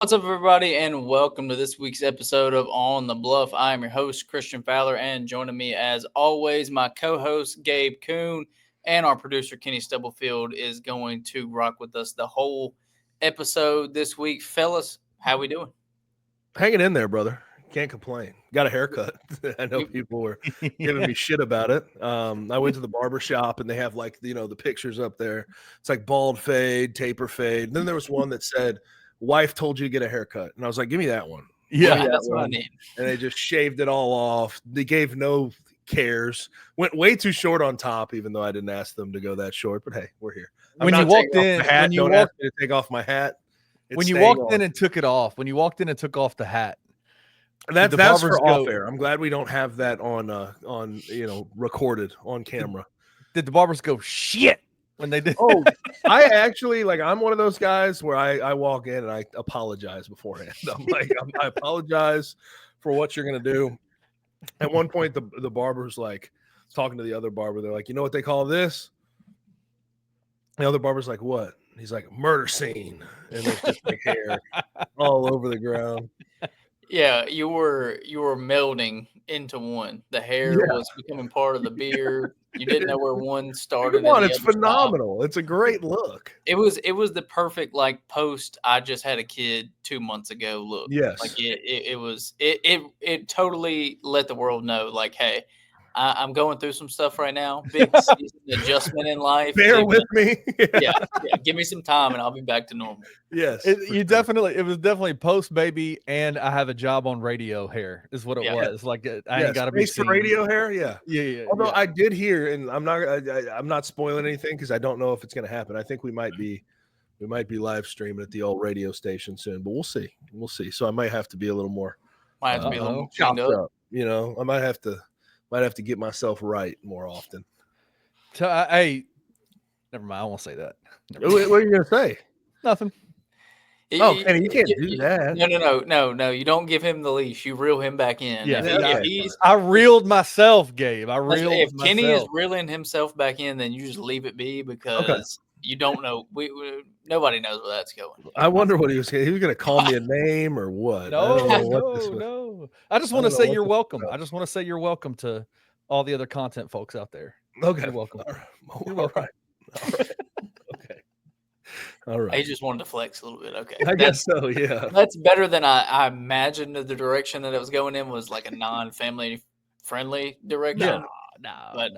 What's up, everybody, and welcome to this week's episode of On the Bluff. I am your host, Christian Fowler, and joining me, as always, my co-host, Gabe Kuhn, and our producer, Kenny Stubblefield, is going to rock with us the whole episode this week. Fellas, how we doing? Hanging in there, brother. Can't complain. Got a haircut. I know people were giving me shit about it. I went to the barber shop and they have the pictures up there. It's like bald fade, taper fade. And then there was one that said, "Wife told you to get a haircut," and I was like, "Give me that one." Yeah, that's what I need. And they just shaved it all off. They gave no cares. Went way too short on top, even though I didn't ask them to go that short. But hey, we're here. When you walked in, don't ask me to take off my hat. When you walked in and took it off, when you walked in and took off the hat. That's for off air. I'm glad we don't have that on recorded on camera. Did the barbers go shit when they did? Oh, I actually I'm one of those guys where I walk in and I apologize beforehand. I'm like, I apologize for what you're gonna do. At one point, the barber's like talking to the other barber. They're like, "You know what they call this?" The other barber's like, "What?" He's like, "Murder scene," and there's just like hair all over the ground. Yeah, you were melding into one. The hair was becoming part of the beard. You didn't know where one started. Come on, it's phenomenal. Stopped. It's a great look. It was the perfect post I just had a kid 2 months ago look. Yes. It totally let the world know hey, I'm going through some stuff right now. Big season adjustment in life. Bear with me. yeah, give me some time and I'll be back to normal. Yes. It was definitely post baby and I have a job on radio hair is what it was. Like I ain't got to be seen. Radio hair. Yeah. Yeah. Although I did hear, and I'm not spoiling anything because I don't know if it's going to happen. I think we might be live streaming at the old radio station soon, but we'll see. So I might have to be a little more. Might have to be a little chopped up. I might have to get myself right more often. So hey, never mind. I won't say that. What are you gonna say? Nothing. Kenny, you can't do that. No. You don't give him the leash. You reel him back in. Yeah, I reeled myself, Gabe. If Kenny is reeling himself back in, then you just leave it be because you don't know. Nobody knows where that's going. I wonder what he was going to call me a name or what. No. I just want to say you're welcome. I just want to say you're welcome to all the other content folks out there. Okay. You're welcome. All right. Okay. All right. He just wanted to flex a little bit. Okay. I guess so, yeah. That's better than I imagined the direction that it was going in was like a non-family friendly direction. No.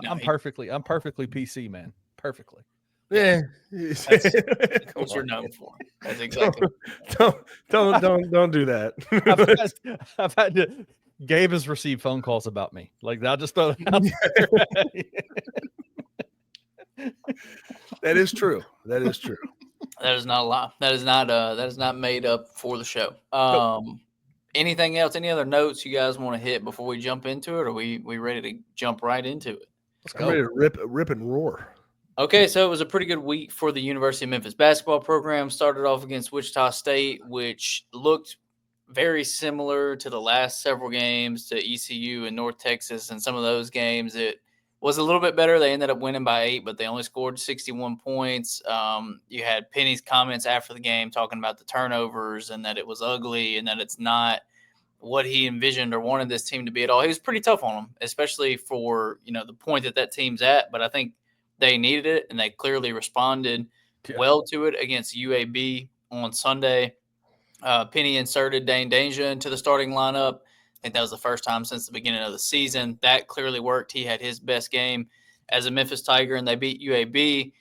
I'm perfectly PC, man. Perfectly. Yeah, that's what you're known for. That's exactly. Don't do that. I've had to. Gabe has received phone calls about me. I'll just throw it out there. That is true. That is not a lie. That is not made up for the show. Anything else? Any other notes you guys want to hit before we jump into it? Or are we ready to jump right into it? Let's go. I'm ready to rip and roar. Okay, so it was a pretty good week for the University of Memphis basketball program. Started off against Wichita State, which looked very similar to the last several games to ECU and North Texas. And some of those games, it was a little bit better. They ended up winning by 8, but they only scored 61 points. You had Penny's comments after the game talking about the turnovers and that it was ugly and that it's not what he envisioned or wanted this team to be at all. He was pretty tough on them, especially for, the point that team's at. But I think they needed it, and they clearly responded well to it against UAB on Sunday. Penny inserted Dane Danja into the starting lineup. I think that was the first time since the beginning of the season. That clearly worked. He had his best game as a Memphis Tiger, and they beat UAB,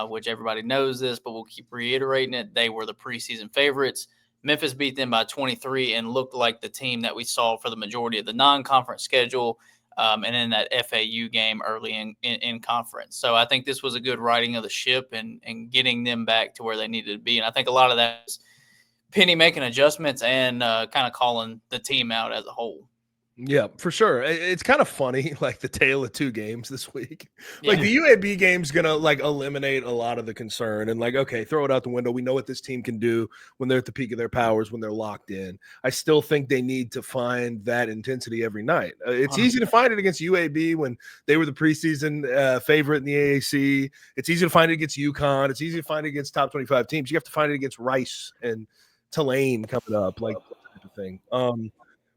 which everybody knows this, but we'll keep reiterating it. They were the preseason favorites. Memphis beat them by 23 and looked like the team that we saw for the majority of the non-conference schedule. And in that FAU game early in conference. So I think this was a good righting of the ship and getting them back to where they needed to be. And I think a lot of that is Penny making adjustments and kind of calling the team out as a whole. Yeah, for sure. It's kind of funny, the tale of two games this week. The UAB game's going to, eliminate a lot of the concern and, okay, throw it out the window. We know what this team can do when they're at the peak of their powers, when they're locked in. I still think they need to find that intensity every night. It's easy to find it against UAB when they were the preseason favorite in the AAC. It's easy to find it against UConn. It's easy to find it against top 25 teams. You have to find it against Rice and Tulane coming up, like that type of thing.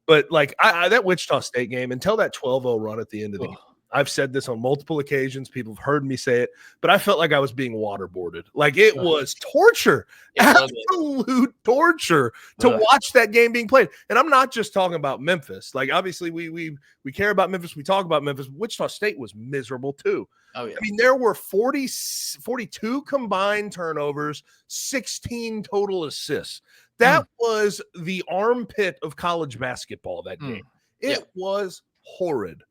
But like that Wichita State game, until that 12-0 run at the end of the game, I've said this on multiple occasions. People have heard me say it, but I felt like I was being waterboarded. Like it was torture, absolute torture to watch that game being played. And I'm not just talking about Memphis. Like obviously we care about Memphis. We talk about Memphis. Wichita State was miserable too. Oh, yeah. I mean, there were 42 combined turnovers, 16 total assists. That was the armpit of college basketball that game. It was horrid.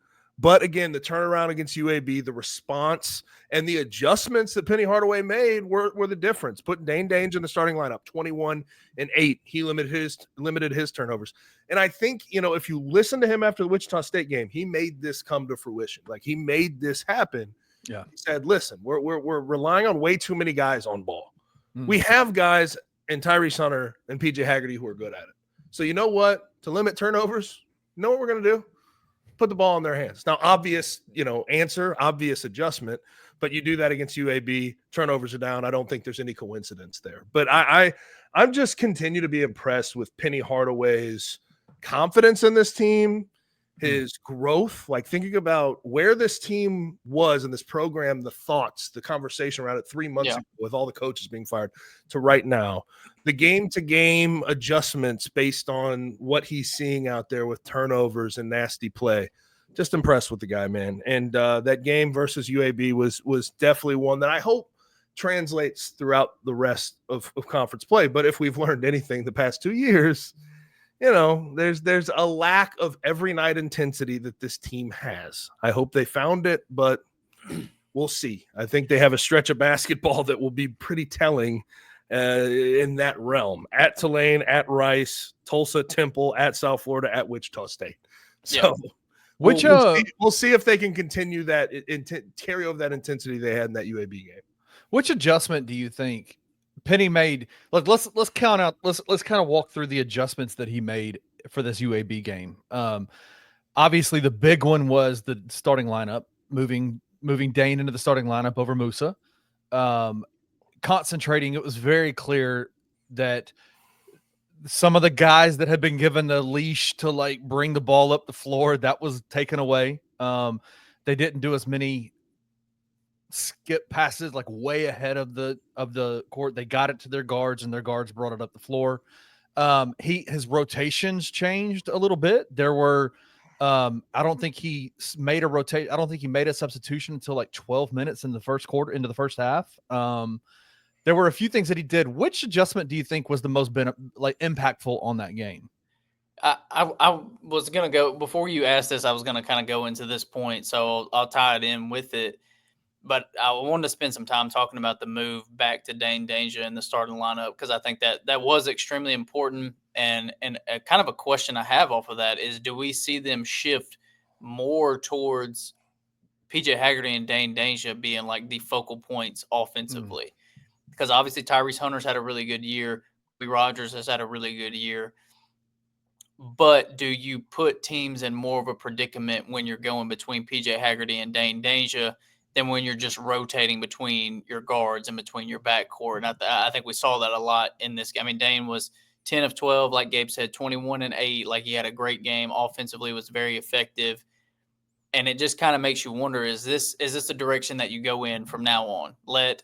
But again, the turnaround against UAB, the response, and the adjustments that Penny Hardaway made were the difference. Putting Dane in the starting lineup, 21 and 8. He limited his turnovers. And I think, if you listen to him after the Wichita State game, he made this come to fruition. Like he made this happen. Yeah. He said, listen, we're relying on way too many guys on ball. We have guys in Tyrese Hunter and PJ Hagerty who are good at it. So you know what? To limit turnovers, you know what we're going to do? Put the ball in their hands. Now, obvious, answer, obvious adjustment, but you do that against UAB, turnovers are down. I don't think there's any coincidence there. But I'm just continue to be impressed with Penny Hardaway's confidence in this team, his growth, like thinking about where this team was in this program, the thoughts, the conversation around it 3 months ago with all the coaches being fired to right now, the game-to-game adjustments based on what he's seeing out there with turnovers and nasty play. Just impressed with the guy, man. And that game versus UAB was definitely one that I hope translates throughout the rest of conference play. But if we've learned anything the past 2 years, there's a lack of every night intensity that this team has. I hope they found it, but we'll see. I think they have a stretch of basketball that will be pretty telling in that realm. At Tulane, at Rice, Tulsa, Temple, at South Florida, at Wichita State. So we'll see if they can continue that carry over that intensity they had in that UAB game. Which adjustment do you think Penny made? Look, let's count out. Let's kind of walk through the adjustments that he made for this UAB game. Obviously, the big one was the starting lineup, moving Dane into the starting lineup over Musa. Concentrating, it was very clear that some of the guys that had been given the leash to like bring the ball up the floor, that was taken away. They didn't do as many skip passes like way ahead of the court. They got it to their guards and their guards brought it up the floor. His rotations changed a little bit. There were I don't think he made a substitution until like 12 minutes in the first quarter, into the first half. There were a few things that he did. Which adjustment do you think was the most impactful on that game? I was going to go, before you asked this, I was going to kind of go into this point, so I'll tie it in with it. But I wanted to spend some time talking about the move back to Dane Danja in the starting lineup, because I think that was extremely important. And a kind of a question I have off of that is, do we see them shift more towards PJ Hagerty and Dane Danja being like the focal points offensively? Because obviously Tyrese Hunter's had a really good year. Rogers has had a really good year. But do you put teams in more of a predicament when you're going between PJ Hagerty and Dane Danja than when you're just rotating between your guards and between your backcourt? And I think we saw that a lot in this game. I mean, Dane was 10 of 12, like Gabe said, 21 and 8. Like, he had a great game. Offensively was very effective. And it just kind of makes you wonder, is this the direction that you go in from now on? Let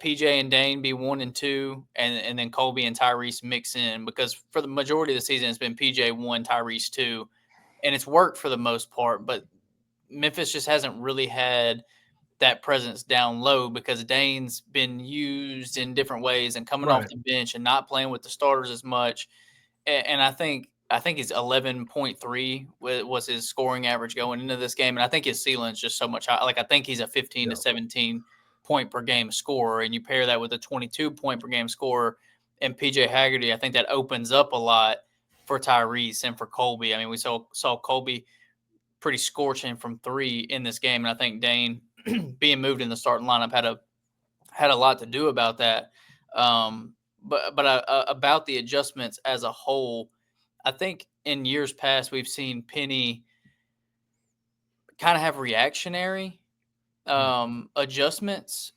PJ and Dane be 1 and 2, and then Colby and Tyrese mix in, because for the majority of the season, it's been PJ 1, Tyrese 2, and it's worked for the most part. But Memphis just hasn't really had that presence down low, because Dane's been used in different ways and coming off the bench and not playing with the starters as much. And I think he's 11.3 was his scoring average going into this game, and I think his ceiling's just so much higher. Like, I think he's a 15 to 17 point per game scorer, and you pair that with a 22 point per game scorer and PJ Hagerty, I think that opens up a lot for Tyrese and for Colby. I mean, we saw Colby pretty scorching from 3 in this game, and I think Dane being moved in the starting lineup had a lot to do about that. But about the adjustments as a whole, I think in years past we've seen Penny kind of have reactionary adjustments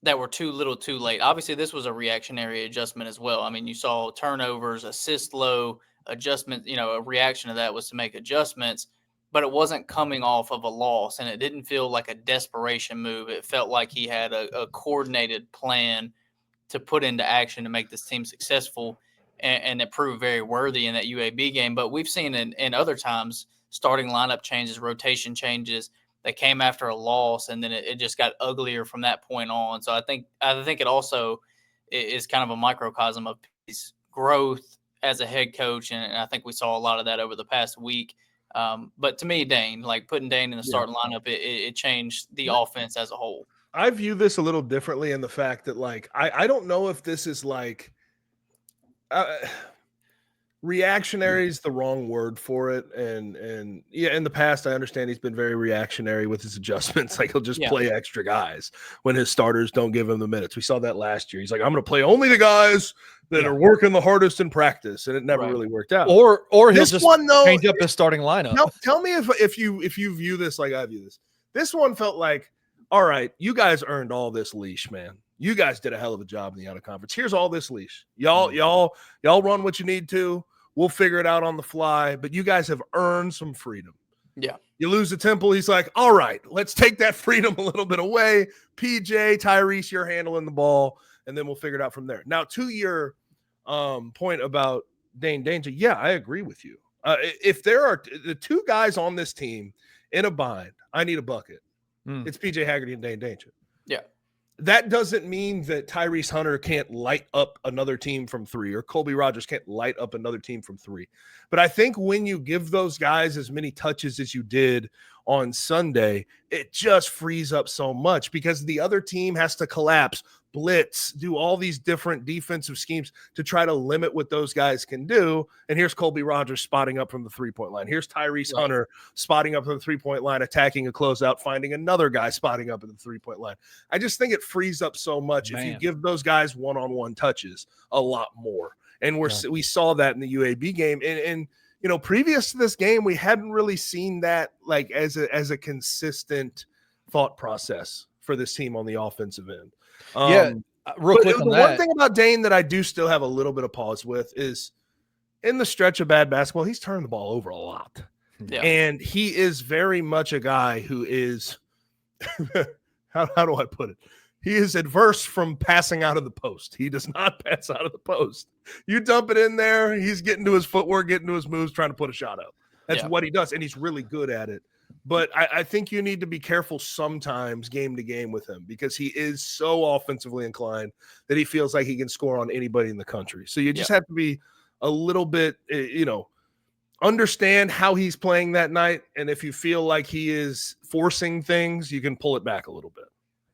that were too little too late. Obviously, this was a reactionary adjustment as well. I mean, you saw turnovers, assist low, adjustment, a reaction to that was to make adjustments, but it wasn't coming off of a loss, and it didn't feel like a desperation move. It felt like he had a coordinated plan to put into action to make this team successful, and it proved very worthy in that UAB game. But we've seen in other times starting lineup changes, rotation changes that came after a loss, and then it just got uglier from that point on. So I think it also is kind of a microcosm of his growth as a head coach, and I think we saw a lot of that over the past week. But to me, Dane, like putting Dane in the starting lineup, it changed the offense as a whole. I view this a little differently in the fact that, like, I don't know if this is like reactionary is the wrong word for it. And yeah, in the past, I understand he's been very reactionary with his adjustments. Like he'll just play extra guys when his starters don't give him the minutes. We saw that last year. He's like, I'm going to play only the guys that are working the hardest in practice. And it never really worked out. Or he'll this just one, though, change up his starting lineup. Tell me if you view this like I view this. This one felt like, all right, you guys earned all this leash, man. You guys did a hell of a job in the out of conference. Here's all this leash. Y'all run what you need to. We'll figure it out on the fly, but you guys have earned some freedom. Yeah. You lose the Temple. He's like, all right, let's take that freedom a little bit away. PJ, Tyrese, you're handling the ball, and then we'll figure it out from there. Now, to your point about Dane Danja, yeah, I agree with you. If there are the two guys on this team in a bind, I need a bucket. It's PJ Hagerty and Dane Danja. Yeah. That doesn't mean that Tyrese Hunter can't light up another team from three, or Colby Rogers can't light up another team from three. But I think when you give those guys as many touches as you did on Sunday, it just frees up so much because the other team has to collapse, blitz, do all these different defensive schemes to try to limit what those guys can do. And here's Colby Rogers spotting up from the three-point line. Here's Tyrese Hunter spotting up from the three-point line, attacking a closeout, finding another guy spotting up at the three-point line. I just think it frees up so much if you give those guys one-on-one touches a lot more. And we saw that in the UAB game. And you know, previous to this game, we hadn't really seen that like as a consistent thought process for this team on the offensive end. Real quick on that. One thing about Dane that I do still have a little bit of pause with is in the stretch of bad basketball, he's turned the ball over a lot. Yeah. And he is very much a guy who is, how do I put it? He is adverse from passing out of the post. He does not pass out of the post. You dump it in there, he's getting to his footwork, getting to his moves, trying to put a shot up. That's what he does, and he's really good at it. But I think you need to be careful sometimes game to game with him because he is so offensively inclined that he feels like he can score on anybody in the country. So you just have to be a little bit, understand how he's playing that night. And if you feel like he is forcing things, you can pull it back a little bit.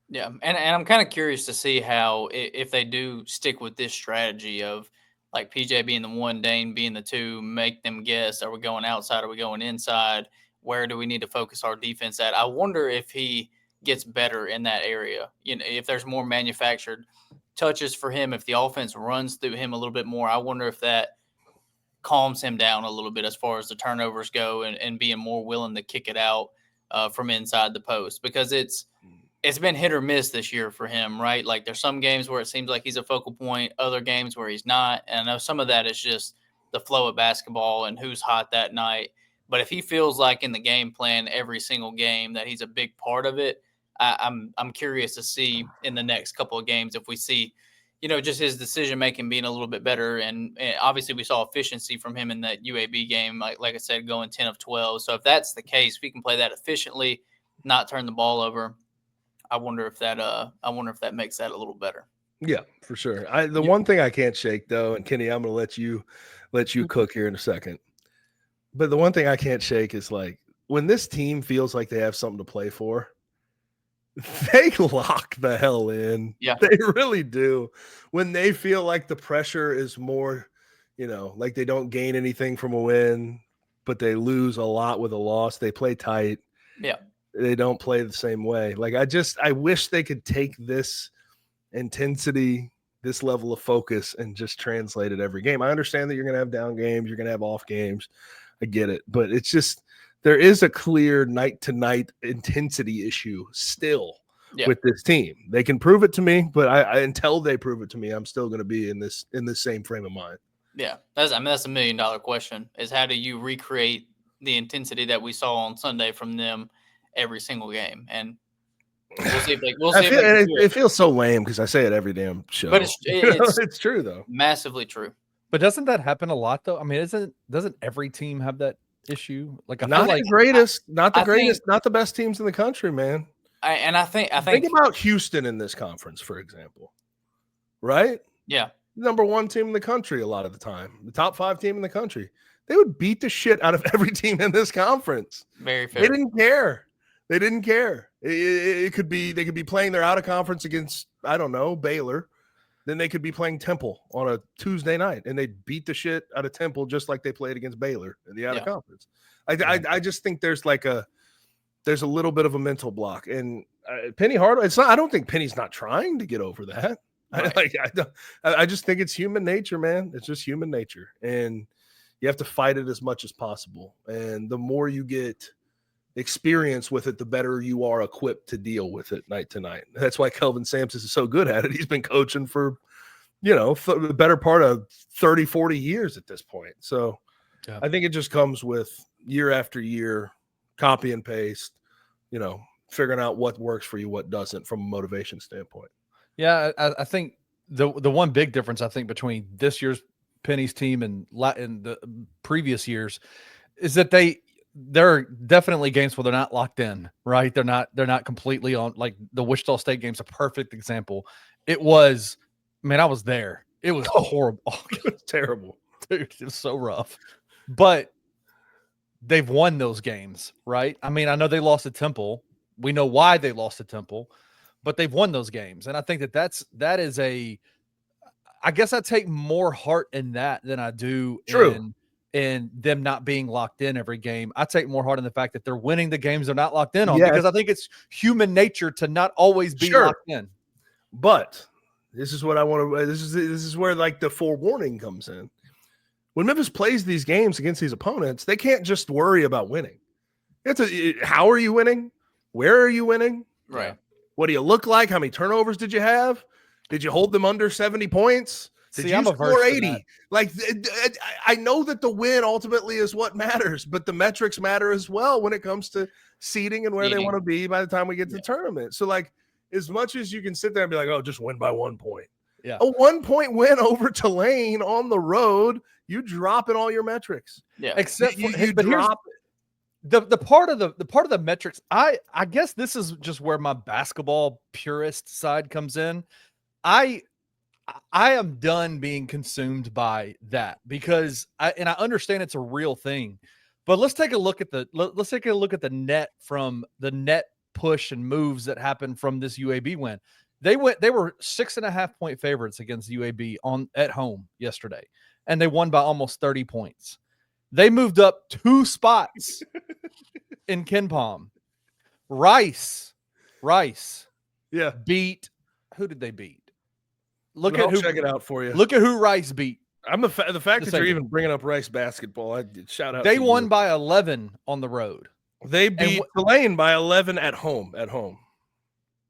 Yeah, and I'm kind of curious to see how, if they do stick with this strategy of like PJ being the one, Dane being the two, make them guess, are we going outside, are we going inside, where do we need to focus our defense at? I wonder if he gets better in that area. You know, if there's more manufactured touches for him, if the offense runs through him a little bit more, I wonder if that calms him down a little bit as far as the turnovers go and being more willing to kick it out from inside the post, because it's been hit or miss this year for him, right? Like there's some games where it seems like he's a focal point, other games where he's not. And I know some of that is just the flow of basketball and who's hot that night. But if he feels like in the game plan every single game that he's a big part of it, I'm curious to see in the next couple of games if we see, just his decision making being a little bit better. And obviously we saw efficiency from him in that UAB game, like I said, going 10 of 12. So if that's the case, if he can play that efficiently, not turn the ball over, I wonder if that makes that a little better. Yeah, for sure. One thing I can't shake though, and Kenny, I'm going to let you cook here in a second. But the one thing I can't shake is like when this team feels like they have something to play for, they lock the hell in. Yeah, they really do. When they feel like the pressure is more, like they don't gain anything from a win, but they lose a lot with a loss. They play tight. Yeah. They don't play the same way. Like I wish they could take this intensity, this level of focus, and just translate it every game. I understand that you're going to have down games, you're going to have off games. I get it, but it's just there is a clear night to night intensity issue still with this team. They can prove it to me, but I until they prove it to me, I'm still going to be in this same frame of mind. Yeah, that's $1 million question. Is how do you recreate the intensity that we saw on Sunday from them every single game? And we'll see if they. It feels so lame because I say it every damn show, but it's true though. Massively true. But doesn't that happen a lot though? I mean, doesn't every team have that issue? Like, not the greatest, not the best teams in the country, man. I think think about Houston in this conference, for example, right? Yeah. Number 1 team in the country a lot of the time, the top 5 team in the country. They would beat the shit out of every team in this conference. Very fair. They didn't care. It could be they could be playing their out of conference against, I don't know, Baylor. Then they could be playing Temple on a Tuesday night, and they'd beat the shit out of Temple just like they played against Baylor in the out of conference. I just think there's a little bit of a mental block, and Penny Hardaway. I don't think Penny's not trying to get over that. Right. I just think it's human nature, man. It's just human nature, and you have to fight it as much as possible. And the more you get experience with it, the better you are equipped to deal with it night to night. That's why Kelvin Sampson is so good at it. He's been coaching for, the better part of 30, 40 years at this point. So I think it just comes with year after year, copy and paste, figuring out what works for you, what doesn't from a motivation standpoint. Yeah, I think the one big difference I think between this year's Penny's team and the previous years is that there are definitely games where they're not locked in, right? They're not completely on. Like the Wichita State game's a perfect example. It was, man, I was there. It was horrible. It was terrible, dude. It was so rough, but they've won those games, right? I mean, I know they lost to Temple. We know why they lost to Temple, but they've won those games. And I think that is I guess I take more heart in that than I do in them not being locked in every game. I take more heart in the fact that they're winning the games they're not locked in on, because I think it's human nature to not always be locked in. But this is what I want to, this is where like the forewarning comes in. When Memphis plays these games against these opponents, they can't just worry about winning. How are you winning? Where are you winning? Right. What do you look like? How many turnovers did you have? Did you hold them under 70 points? Did you score 80? Like, I know that the win ultimately is what matters, but the metrics matter as well when it comes to seeding and where they want to be by the time we get to the tournament. So, like, as much as you can sit there and be like, oh, just win by 1 point. Yeah. A 1-point win over Tulane on the road, you drop in all your metrics. Yeah. Except you drop it. The part of the metrics, I guess this is just where my basketball purist side comes in. I am done being consumed by that, because I understand it's a real thing, but let's take a look at the net from the net push and moves that happened from this UAB win. They were 6.5 point favorites against UAB at home yesterday, and they won by almost 30 points. They moved up 2 spots in KenPom. Rice. Yeah. Beat. Who did they beat? Check it out for you. Look at who Rice beat. The fact that you're even bringing up Rice basketball, I shout out. They won by 11 on the road. They beat Tulane by 11 at home.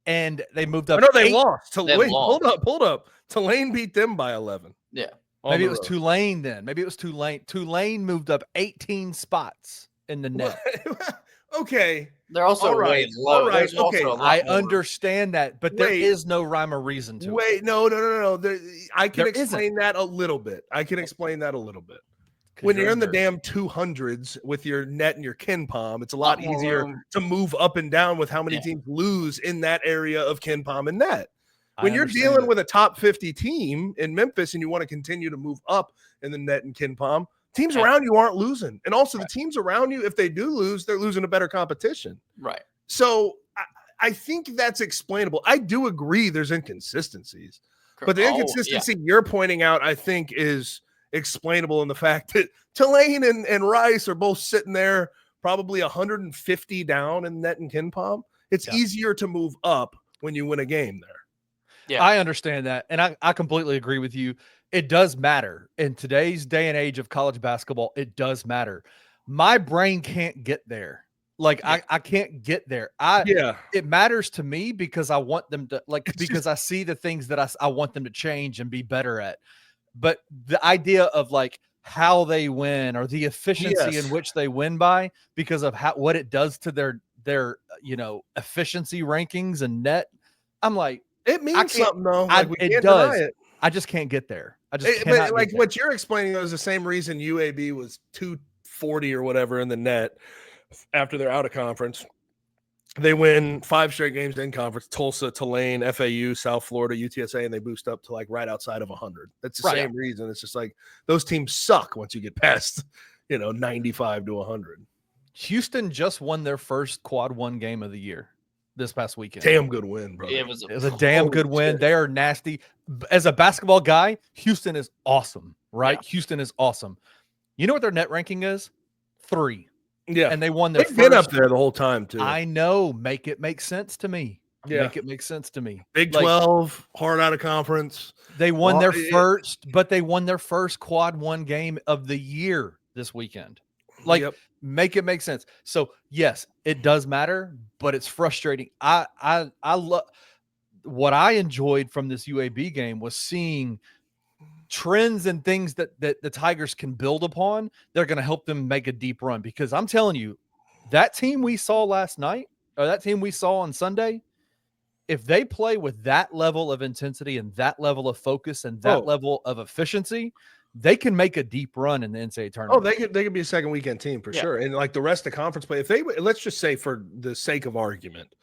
And they moved up. No, they lost. Wait, hold up. Tulane beat them by 11. Yeah. Maybe it was Tulane then. Maybe it was Tulane. Tulane moved up 18 spots in the net. Okay. They're also way low. All right. Okay. I understand that, but there is no rhyme or reason to it. No. I can explain that a little bit. When you're in the damn 200s with your net and your KenPom, it's a lot easier to move up and down with how many teams lose in that area of KenPom and net. When you're dealing with a top 50 team in Memphis and you want to continue to move up in the net and KenPom, teams around you aren't losing. And also the teams around you, if they do lose, they're losing a better competition. Right. So I think that's explainable. I do agree there's inconsistencies. But the inconsistency you're pointing out, I think, is explainable in the fact that Tulane and Rice are both sitting there probably 150 down in net and KenPom. It's easier to move up when you win a game there. Yeah, I understand that. And I completely agree with you. It does matter. In today's day and age of college basketball, it does matter. My brain can't get there. Like I can't get there. It matters to me because I want them to because I see the things that I want them to change and be better at. But the idea of like how they win or the efficiency in which they win by because of what it does to their efficiency rankings and net, I'm like, it means something though. Like we it can't does. deny it. I just can't get there. I just cannot but like get there. what you're explaining though is the same reason UAB was 240 or whatever in the net after they're out of conference. They win 5 straight games in conference: Tulsa, Tulane, FAU, South Florida, UTSA, and they boost up to like right outside of 100. That's the same reason. It's just like those teams suck once you get past 95 to 100. Houston just won their first quad 1 game of the year this past weekend. Damn good win, bro. It was a damn good win. They are nasty. As a basketball guy, Houston is awesome, right? Yeah. Houston is awesome. You know what their net ranking is? 3. Yeah. And they won their They've been up there the whole time, too. I know. Make it make sense to me. Yeah. Make it make sense to me. Big 12, hard out of conference. They won their first quad 1 game of the year this weekend. Make it make sense. So yes, it does matter, but it's frustrating. I love what I enjoyed from this UAB game was seeing trends and things that the Tigers can build upon. They're going to help them make a deep run, because I'm telling you, that team we saw last night, or that team we saw on Sunday, if they play with that level of intensity and that level of focus and that level of efficiency, they can make a deep run in the NCAA tournament. Oh, they could be a second weekend team for sure. And like the rest of conference play, if they, let's just say for the sake of argument,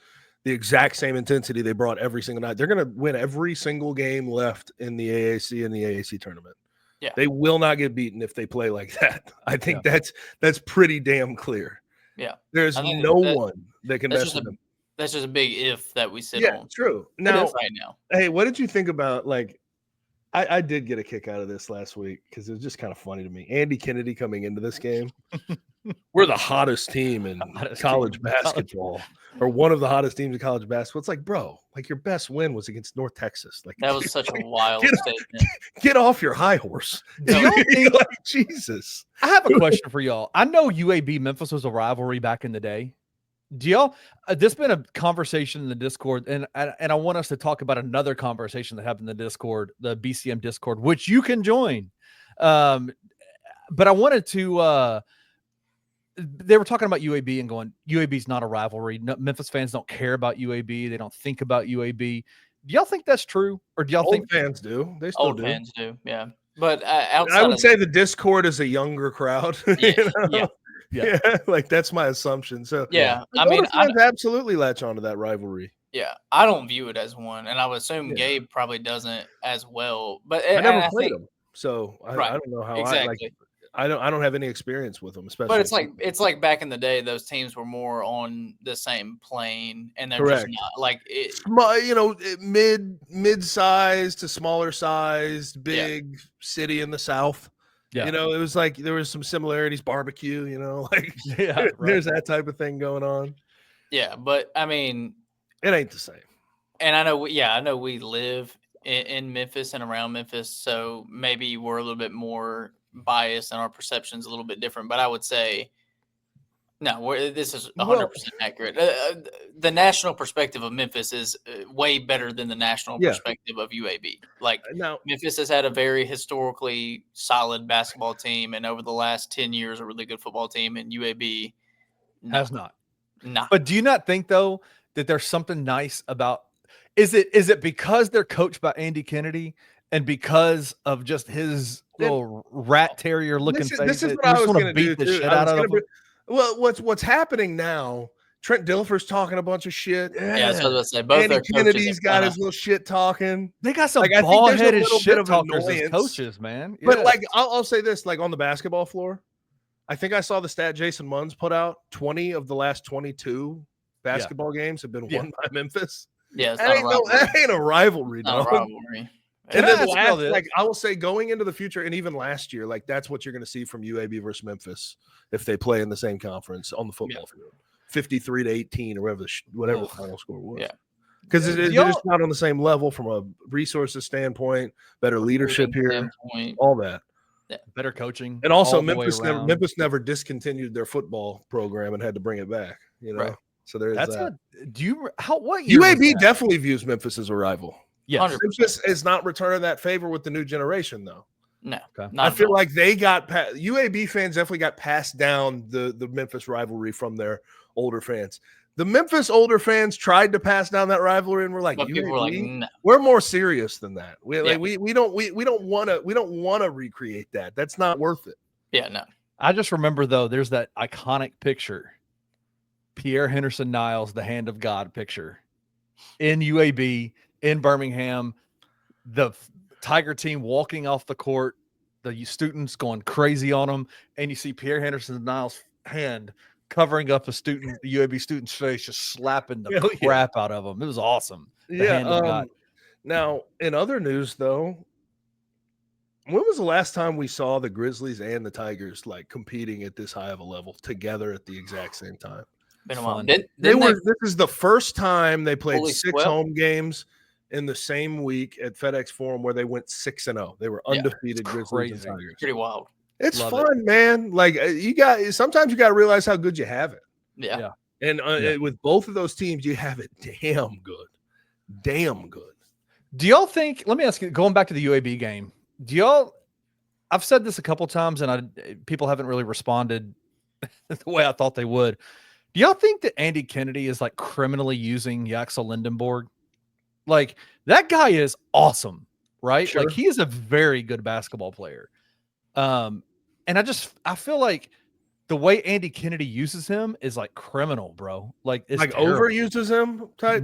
the exact same intensity they brought every single night, they're going to win every single game left in the AAC and the AAC tournament. Yeah. They will not get beaten if they play like that. I think that's pretty damn clear. Yeah. There's no one that can mess with them. That's just a big if that we sit on. Yeah, true. Now, right now. Hey, what did you think about, like, I did get a kick out of this last week because it was just kind of funny to me. Andy Kennedy coming into this game. We're the hottest team in college basketball, or one of the hottest teams in college basketball. It's like, bro, like your best win was against North Texas. Like that was such a wild statement. Get off your high horse. Jesus. I have a question for y'all. I know UAB Memphis was a rivalry back in the day. Do y'all? There's been a conversation in the Discord, and I want us to talk about another conversation that happened in the Discord, the BCM Discord, which you can join. But I wanted to. They were talking about UAB and going, UAB's not a rivalry. No, Memphis fans don't care about UAB. They don't think about UAB. Do y'all think that's true, or do y'all think fans do? They still do. Fans do, yeah. But I would say the Discord is a younger crowd. Yeah, like that's my assumption. So yeah, I mean, fans absolutely latch onto that rivalry. Yeah, I don't view it as one, and I would assume Gabe probably doesn't as well. But I never played him, so I don't know how exactly. I don't have any experience with them, especially. But it's like back in the day, those teams were more on the same plane, and they're just not like it. Mid-sized to smaller sized, big city in the South. Yeah. It was like there was some similarities, barbecue, there's that type of thing going on. Yeah, but I mean, it ain't the same. And I know we live in Memphis and around Memphis, so maybe we're a little bit more biased and our perception's a little bit different. But I would say, no, this is 100% accurate. The national perspective of Memphis is way better than the national perspective of UAB. Like, Memphis has had a very historically solid basketball team, and over the last 10 years, a really good football team, and UAB has not. No. But do you not think, though, that there's something nice about – is it because they're coached by Andy Kennedy and because of just his little rat terrier looking face? This is what I was going to beat the shit out of him. Well, what's happening now? Trent Dilfer's talking a bunch of shit. Yeah, that's what I was going to say. Andy Kennedy's got his little shit talking. They got some bald-headed shit talkers as coaches, man. Yeah. But like, I'll say this: like on the basketball floor, I think I saw the stat Jason Munns put out. 20 of the last 22 basketball games have been won by Memphis. Yeah, that ain't a rivalry, dog. Rivalry. And then I will say, going into the future, and even last year, like that's what you're going to see from UAB versus Memphis if they play in the same conference on the football field, 53-18 or whatever the final score was. Yeah, because they're just not on the same level from a resources standpoint, better leadership here, all that. Yeah. Better coaching, and also Memphis never discontinued their football program and had to bring it back. you know. Right. So there's That's that. what year was UAB that? definitely views Memphis as a rival. Yes. 100%. Memphis is not returning that favor with the new generation, though. No, Okay. not I at feel all. like they got UAB fans definitely got passed down the Memphis rivalry from their older fans. The Memphis older fans tried to pass down that rivalry, and we're like, But people were like, no. we're more serious than that. We Yeah. don't want to recreate that. That's not worth it. Yeah, no. I just remember though, there's that iconic picture, Pierre Henderson Niles, the hand of God picture in UAB in Birmingham, the Tiger team walking off the court, the students going crazy on them, and you see Pierre Henderson Niles' hand covering up the UAB student's face, just slapping the crap out of him. It was awesome. The hand of God. Now, in other news, though, when was the last time we saw the Grizzlies and the Tigers like competing at this high of a level together at the exact same time? Been a while. Fun. This is the first time they played Fully 6 swept? home games in the same week at FedEx Forum where they went 6-0. They were undefeated Grizzlies and crazy. Tigers. Pretty wild. It's Love fun, man. Like sometimes you got to realize how good you have it. Yeah. And with both of those teams, you have it damn good. Damn good. Do y'all think, let me ask you, going back to the UAB game, I've said this a couple times and people haven't really responded the way I thought they would. Do y'all think that Andy Kennedy is like criminally using Yaxel Lindenborg? Like that guy is awesome, right? Sure. Like he is a very good basketball player. And I feel like the way Andy Kennedy uses him is like criminal, bro. Like it's like terrible. overuses him type.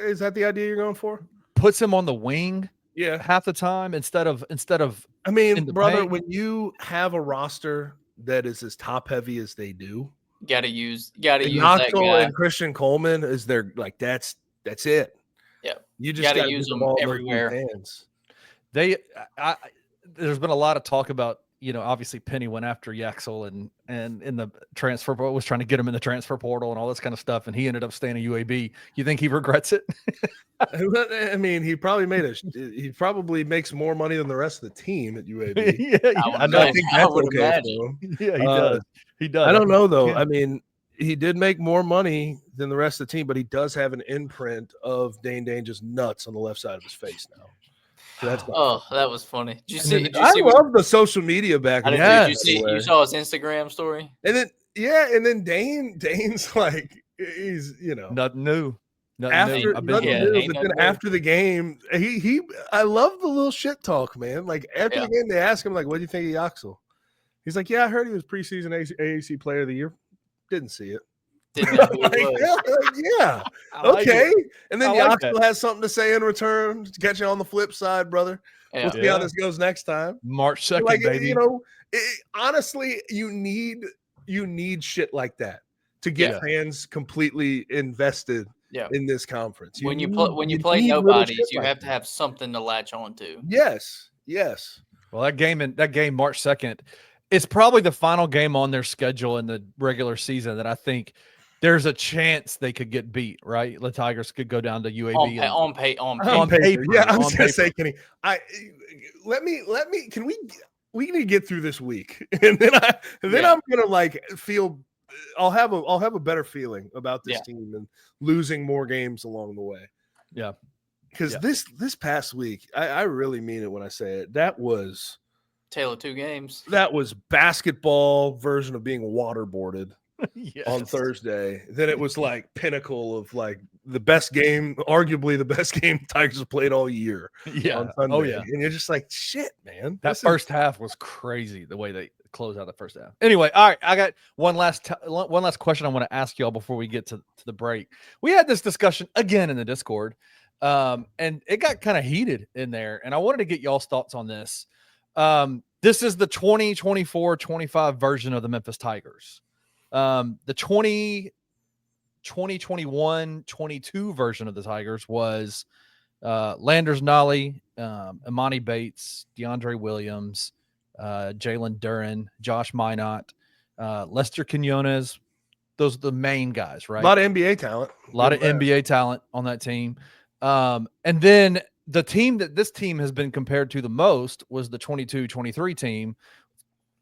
Is that the idea you're going for? Puts him on the wing Yeah. half the time instead of I mean, in the brother, paint. when you have a roster that is as top heavy as they do, Gotta use that Knoxville guy. and Christian Coleman is their like that's it. Yeah. You just got to use get the them ball in those everywhere. hands. There's been a lot of talk about, obviously Penny went after Yaxel and in the transfer portal was trying to get him in the transfer portal and all this kind of stuff. And he ended up staying at UAB. You think he regrets it? I mean, he probably makes more money than the rest of the team at UAB. I think that's okay for him. Yeah, he does. He does. I don't know though. Yeah. I mean, he did make more money than the rest of the team, but he does have an imprint of Dane just nuts on the left side of his face now. So that's that was funny. Did you see? I love the social media back. Did you see? You saw his Instagram story, and then Dane's like he's nothing new. After the game, I love the little shit talk, man. Like after the game, they ask him like, "What do you think of Yaxel?" He's like, "Yeah, I heard he was preseason AAC Player of the Year. Didn't see it." Didn't know who he was. Yeah. Okay. And then Yaxel has something to say in return to catch you on the flip side, brother. Yeah. We'll see how this goes next time. March 2nd, baby. Honestly, you need shit like that to get fans completely invested in this conference. When you play nobodies, you have to have something to latch on to. Yes. Well, that game March 2nd, it's probably the final game on their schedule in the regular season that I think there's a chance they could get beat, right? The Tigers could go down to UAB on paper. Yeah, I was gonna say, Kenny, we need to get through this week, and then I'm gonna like feel. I'll have a better feeling about this team and losing more games along the way. Yeah, because this past week, I really mean it when I say it. That was tale of two games. That was basketball version of being waterboarded. On Thursday, then it was like pinnacle of like the best game, arguably the best game Tigers have played all year. On Sunday. Oh yeah, and you're just like, shit, man. That first half was crazy. The way they closed out the first half. Anyway, all right, I got one last question I want to ask y'all before we get to the break. We had this discussion again in the Discord, and it got kind of heated in there, and I wanted to get y'all's thoughts on this. This is the 2024-25 version of the Memphis Tigers. The 2021-22 version of the Tigers was Landers Nolly, Imani Bates, DeAndre Williams, Jalen Duren, Josh Minot, Lester Quinones. Those are the main guys, right? A lot of NBA talent. NBA talent on that team. And then the team that this team has been compared to the most was the 22-23 team,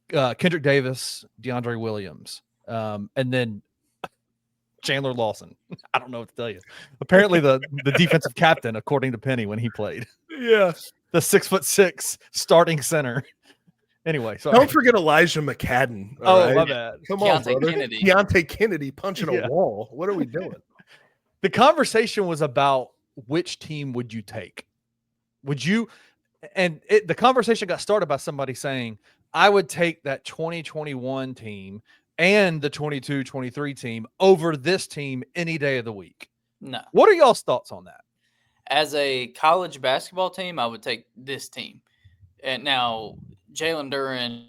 Kendrick Davis, DeAndre Williams. And then Chandler Lawson. I don't know what to tell you. Apparently the defensive captain, according to Penny, when he played. Yeah. The 6'6" starting center. Anyway, sorry. Don't forget Elijah McCadden. Oh, my bad. Come on, brother. Kennedy. Keontae Kennedy punching a wall. What are we doing? The conversation was about which team would you take? Would you – and the conversation got started by somebody saying, I would take that 2021 team and the 22-23 team over this team any day of the week. No. What are y'all's thoughts on that? As a college basketball team, I would take this team. And now Jalen Duren,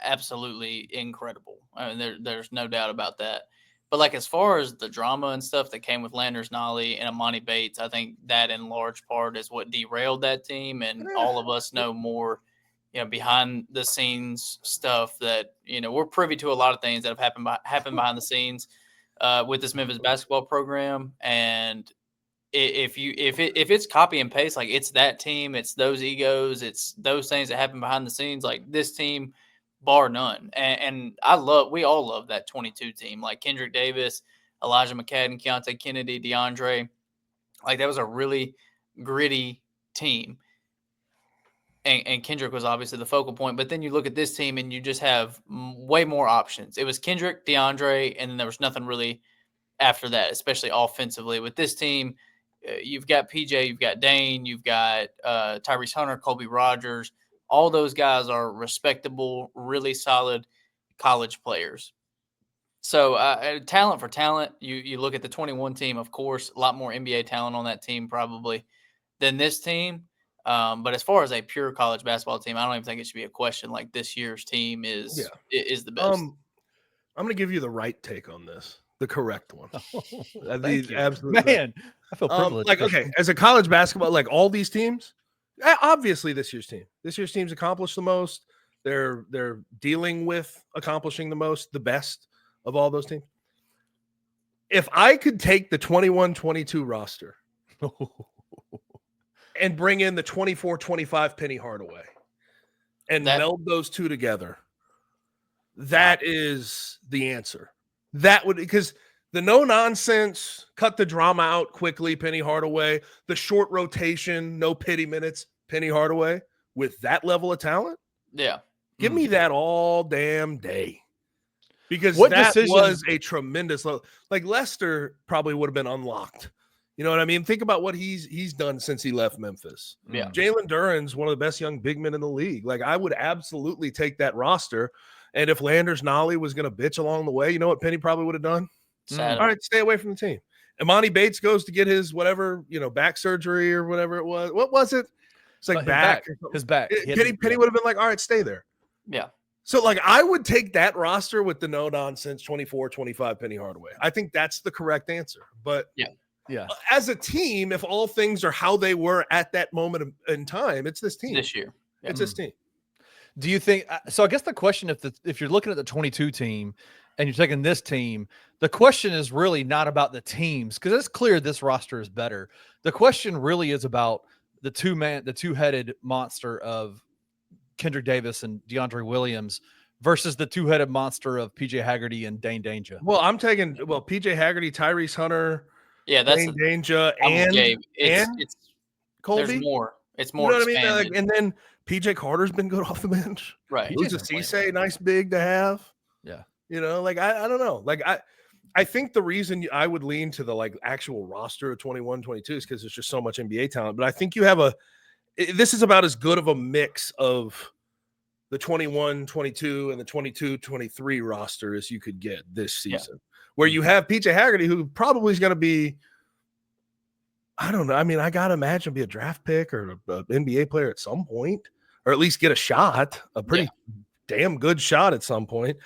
absolutely incredible. I mean, there's no doubt about that. But like as far as the drama and stuff that came with Landers Nolley and Amani Bates, I think that in large part is what derailed that team. And all of us know more, behind the scenes stuff that, we're privy to a lot of things that have happened behind the scenes with this Memphis basketball program. And if it's copy and paste, like it's that team, it's those egos, it's those things that happen behind the scenes, like this team, bar none. And we all love that 22 team, like Kendrick Davis, Elijah McCadden, Keontae Kennedy, DeAndre. Like that was a really gritty team. And Kendrick was obviously the focal point. But then you look at this team and you just have way more options. It was Kendrick, DeAndre, and then there was nothing really after that, especially offensively. With this team, you've got PJ, you've got Dane, you've got Tyrese Hunter, Colby Rogers. All those guys are respectable, really solid college players. So talent for talent, you look at the 21 team, of course, a lot more NBA talent on that team probably than this team. But as far as a pure college basketball team, I don't even think it should be a question. Like this year's team is the best. I'm going to give you the right take on this, the correct one. Absolutely, man. I feel privileged. Okay, as a college basketball, like all these teams, obviously this year's team's accomplished the most. They're dealing with accomplishing the most, the best of all those teams. If I could take the 21-22 roster and bring in the 24-25 Penny Hardaway and meld those two together, that is the answer. That would, because the no nonsense, cut the drama out quickly, Penny Hardaway, the short rotation, no pity minutes, Penny Hardaway, with that level of talent. Yeah. Give me that all damn day. Because was a tremendous level. Like Lester probably would have been unlocked. You know what I mean? Think about what he's done since he left Memphis. Yeah. Jalen Duren's one of the best young big men in the league. Like I would absolutely take that roster. And if Landers Nolley was going to bitch along the way, you know what Penny probably would have done? Sad. All right, stay away from the team. Amani Bates goes to get his whatever, back surgery or whatever it was. What was it? It's like back. His back. Penny would have been like, all right, stay there. Yeah. So like I would take that roster with the no nonsense 24-25 Penny Hardaway. I think that's the correct answer. But yeah. As a team, if all things are how they were at that moment in time, it's this team. This year. Yeah. It's this team. Do you think so? I guess the question, if you're looking at the 22 team and you're taking this team, the question is really not about the teams, because it's clear this roster is better. The question really is about the two-headed monster of Kendrick Davis and DeAndre Williams versus the two-headed monster of PJ Hagerty and Dane Danja. Well, I'm taking PJ Hagerty, Tyrese Hunter, that's Dane Danja, and Colby. There's more. It's more. You know what I mean? Like, and then PJ Carter's been good off the bench. Right. Who's a Cisse, nice big to have. Yeah. Like I don't know. Like I think the reason I would lean to the like actual roster of 21-22 is because there's just so much NBA talent. But I think you have this is about as good of a mix of the 21-22 and the 22-23 roster as you could get this season, where you have PJ Hagerty, who probably is going to be, I don't know. I mean, I got to imagine be a draft pick or an NBA player at some point, or at least get a shot, a pretty damn good shot at some point.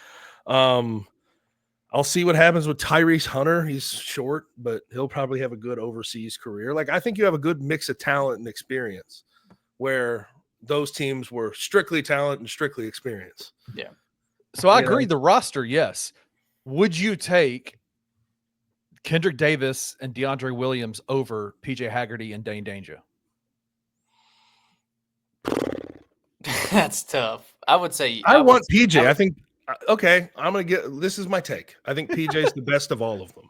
I'll see what happens with Tyrese Hunter. He's short, but he'll probably have a good overseas career. Like, I think you have a good mix of talent and experience where those teams were strictly talent and strictly experience. Yeah. So I agree. The roster, yes. Would you take Kendrick Davis and DeAndre Williams over PJ Hagerty and Dane Danja? That's tough. I would say I want PJ. I think, okay, I'm going to this is my take. I think PJ's the best of all of them.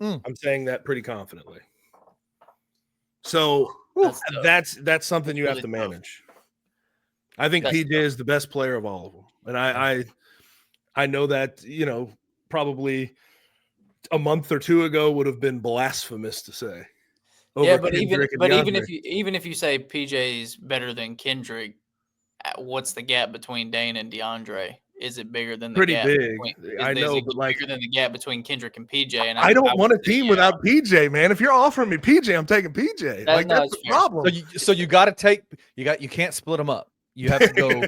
I'm saying that pretty confidently. So that's something you have to manage. I think PJ is the best player of all of them. And I know that, probably a month or two ago would have been blasphemous to say. Yeah, but even if you say PJ's better than Kendrick, what's the gap between Dane and DeAndre? Is it bigger than the pretty gap? Big. I know, but bigger than the gap between Kendrick and PJ. And I don't want a team without PJ, man. If you're offering me PJ, I'm taking PJ. That's the problem. So you got to take you can't split them up. You have to go.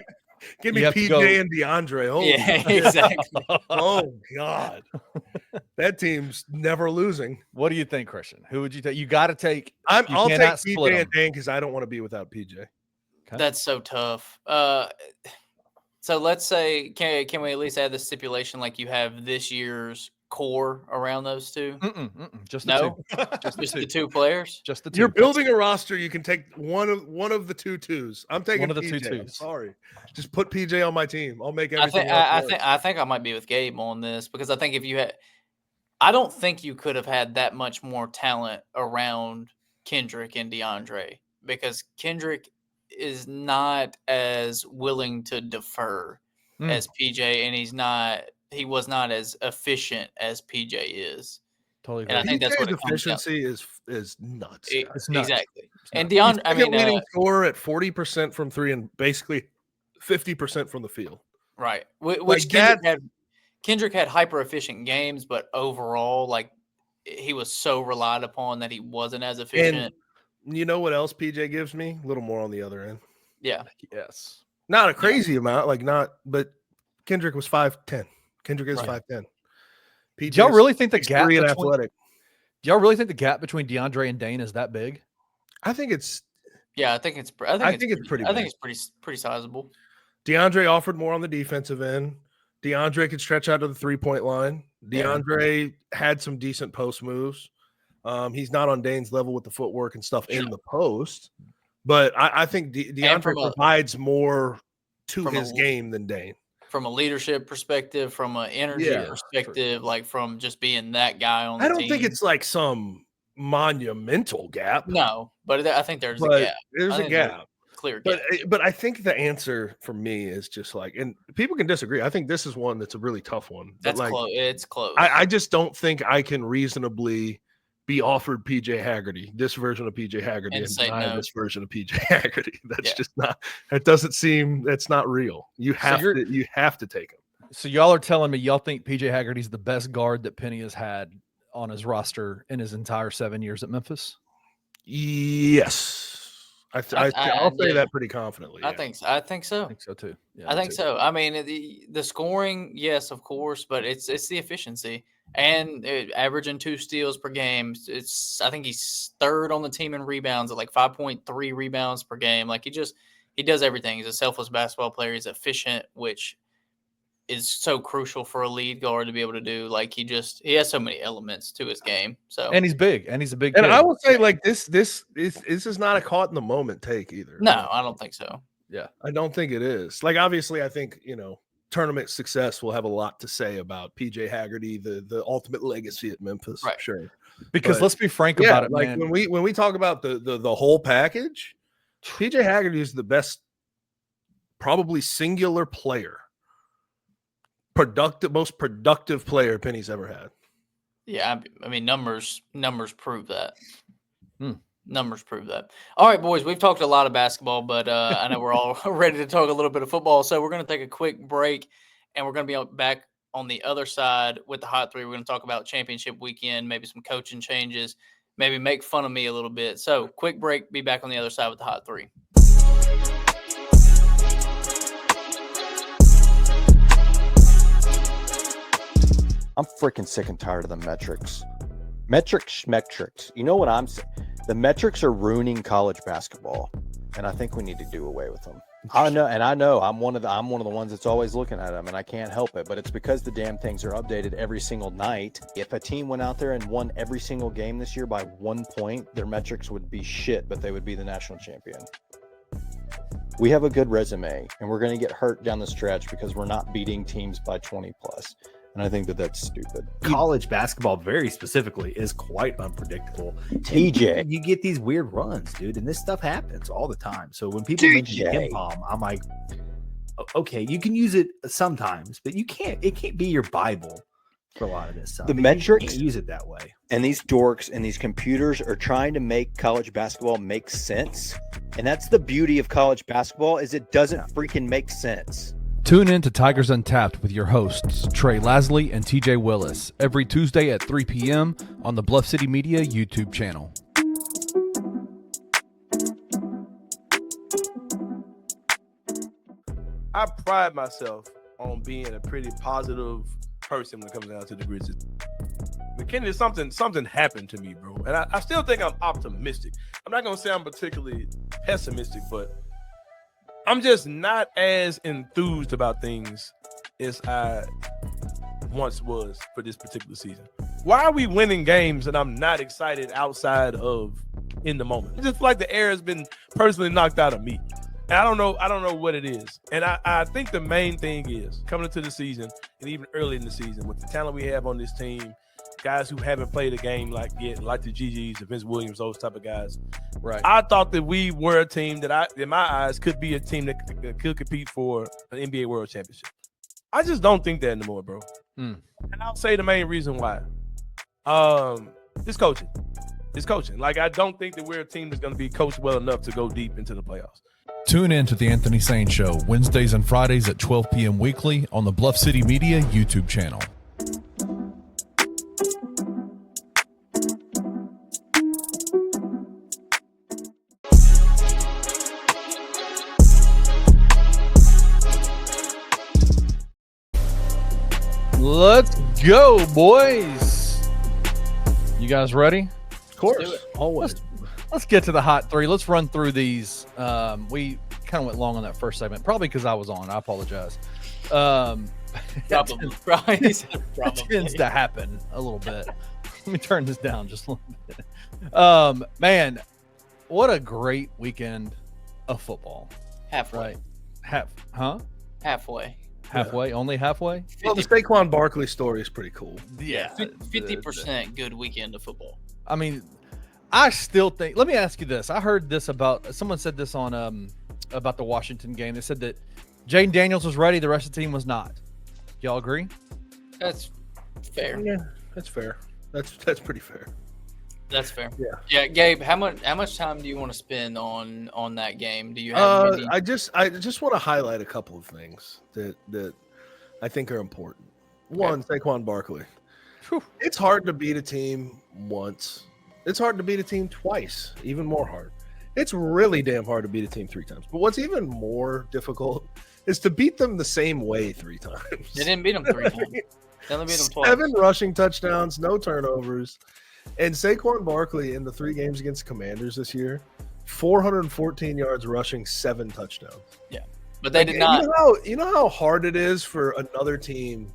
Give me PJ and DeAndre. Oh, yeah, exactly. Oh God, that team's never losing. What do you think, Christian? Who would you take? You got to take. I'll take PJ and Dane because I don't want to be without PJ. Okay. That's so tough. So let's say, can we at least add the stipulation like you have this year's core around those two? Just the two. Just the two players. Just the two. You're building a roster. You can take one of the two twos. I'm taking one of the PJ. 2 twos. I'm sorry, just put PJ on my team. I'll make everything. I think I might be with Gabe on this because I think if you had, I don't think you could have had that much more talent around Kendrick and DeAndre because Kendrick is not as willing to defer as PJ, and he was not as efficient as PJ is. Totally agree. And I think that's what efficiency is nuts. It's nuts. Exactly. And DeAndre, leading scorer at 40% from three and basically 50% from the field. Right. Which Kendrick had hyper efficient games, but overall, he was so relied upon that he wasn't as efficient. And you know what else PJ gives me? A little more on the other end. Yeah. Yes. Not a crazy amount, but Kendrick was 5'10". Kendrick is 5'10". Do y'all really think the gap between, athletic? Do y'all really think the gap between DeAndre and Dane is that big? I think it's. Yeah, I think it's pretty. I think it's pretty sizable. DeAndre offered more on the defensive end. DeAndre could stretch out to the 3-point line. DeAndre had some decent post moves. He's not on Dane's level with the footwork and stuff in the post, but I think DeAndre provides more to his game than Dane. From a leadership perspective, from an energy perspective, from just being that guy on the team. I don't think it's like some monumental gap. No, but I think there's a gap. There's a gap. Clear gap. But I think the answer for me is just and people can disagree. I think this is one that's a really tough one. That's close. It's close. I just don't think I can reasonably be offered PJ Hagerty, this version of PJ Hagerty, and deny this version of PJ Hagerty. That's just not. That doesn't seem. That's not real. You have to take him. So y'all are telling me y'all think PJ Hagerty's the best guard that Penny has had on his roster in his entire 7 years at Memphis? Yes. I'll say that pretty confidently. I think so. I think so too. Yeah, I think so. I mean, the scoring, yes, of course, but it's the efficiency and averaging 2 steals per game. I think he's third on the team in rebounds at 5.3 rebounds per game. He does everything. He's a selfless basketball player. He's efficient, which is so crucial for a lead guard to be able to do. He has so many elements to his game. So and he's big, and he's a big. And kid. I will say, this is not a caught in the moment take either. No, I don't think so. Yeah, I don't think it is. Obviously, I think tournament success will have a lot to say about PJ Hagerty, the ultimate legacy at Memphis, right? Sure. Because let's be frank about it, man. When we talk about the whole package, PJ Hagerty is the best, probably singular player. Most productive player Penny's ever had. Yeah, I mean numbers prove that. Numbers prove that. All right, boys, we've talked a lot of basketball, but I know we're all ready to talk a little bit of football. So we're going to take a quick break, and we're going to be back on the other side with the Hot Three. We're going to talk about championship weekend, maybe some coaching changes, maybe make fun of me a little bit. So quick break, be back on the other side with the Hot Three. I'm freaking sick and tired of the metrics. Metrics. You know what I'm saying? The metrics are ruining college basketball, and I think we need to do away with them. I know I'm one of the ones that's always looking at them, and I can't help it, but it's because the damn things are updated every single night. If a team went out there and won every single game this year by 1 point, their metrics would be shit, but they would be the national champion. We have a good resume, and we're going to get hurt down the stretch because we're not beating teams by 20 plus. And I think that that's stupid. College basketball, very specifically, is quite unpredictable. TJ. You get these weird runs, dude, and this stuff happens all the time. So when people mention Kim Palm, I'm like, okay, you can use it sometimes, but it can't be your Bible for a lot of this stuff. The metrics, you can't use it that way. And these dorks and these computers are trying to make college basketball make sense. And that's the beauty of college basketball, is it doesn't freaking make sense. Tune in to Tigers Untapped with your hosts, Trey Lasley and TJ Willis, every Tuesday at 3 p.m. on the Bluff City Media YouTube channel. I pride myself on being a pretty positive person when it comes down to the Grizzlies. McKinney, something happened to me, bro. And I still think I'm optimistic. I'm not going to say I'm particularly pessimistic, but I'm just not as enthused about things as I once was for this particular season. Why are we winning games and I'm not excited outside of in the moment? I just feel like the air has been personally knocked out of me. And I don't know what it is. And I think the main thing is coming into the season and even early in the season with the talent we have on this team, guys who haven't played a game like the GGs, the Vince Williams, those type of guys. Right. I thought that we were a team that in my eyes, could be a team that could compete for an NBA World Championship. I just don't think that anymore, bro. And I'll say the main reason why. It's coaching. It's coaching. Like, I don't think that we're a team that's going to be coached well enough to go deep into the playoffs. Tune in to The Anthony Sane Show, Wednesdays and Fridays at 12 p.m. weekly on the Bluff City Media YouTube channel. Let's go, boys. You guys ready? Of course. Always. Let's get to the hot three. Let's run through these. We kind of went long on that first segment, probably because I was on. I apologize. Probably. That tends to happen a little bit. Let me turn this down just a little bit. Man, what a great weekend of football. Halfway. Right? Halfway. Halfway? Only halfway? Well, the Saquan Barkley story is pretty cool. Yeah. 50% good weekend of football. I mean, I still think. Let me ask you this. I heard this about someone said this on about the Washington game. They said that Jaden Daniels was ready, the rest of the team was not. Y'all agree? That's fair. Yeah, that's fair. That's pretty fair. That's fair. Yeah. Yeah, Gabe, how much time do you want to spend on that game? Do you have any? I just want to highlight a couple of things that I think are important. One, Saquon Barkley. Whew. It's hard to beat a team once. It's hard to beat a team twice, even more hard. It's really damn hard to beat a team 3 times. But what's even more difficult is to beat them the same way 3 times. They didn't beat them 3 times. They only beat them twice. 7 rushing touchdowns, no turnovers. And Saquon Barkley in the 3 games against the Commanders this year, 414 yards rushing, 7 touchdowns. Yeah, but they did not. You know how hard it is for another team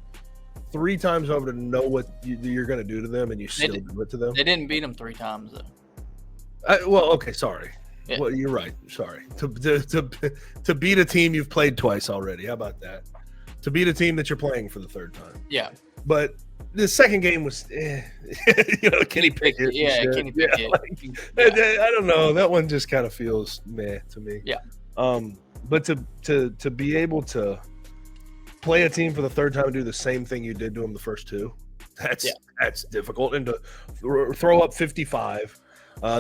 3 times over to know what you're going to do to them, and you still do it to them. They didn't beat them 3 times though. Okay, sorry. Yeah. Well, you're right. Sorry. To beat a team you've played twice already. How about that? To beat a team that you're playing for the 3rd time. Yeah. But the second game was, Kenny Pickett. Yeah, Kenny Pickett. I don't know. That one just kind of feels meh to me. Yeah. But to be able to play a team for the 3rd time and do the same thing you did to them the first 2, that's difficult. And to throw up 55,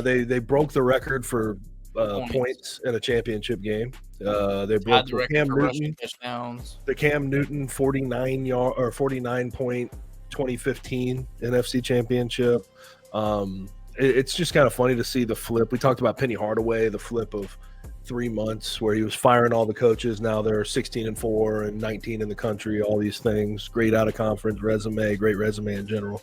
they broke the record for points in a championship game. They broke the Cam Newton touchdowns. The Cam Newton 49 point 2015 NFC Championship. It's just kind of funny to see the flip. We talked about Penny Hardaway, the flip of 3 months where he was firing all the coaches. Now they're 16-4 and 19 in the country. All these things, great out of conference resume, great resume in general.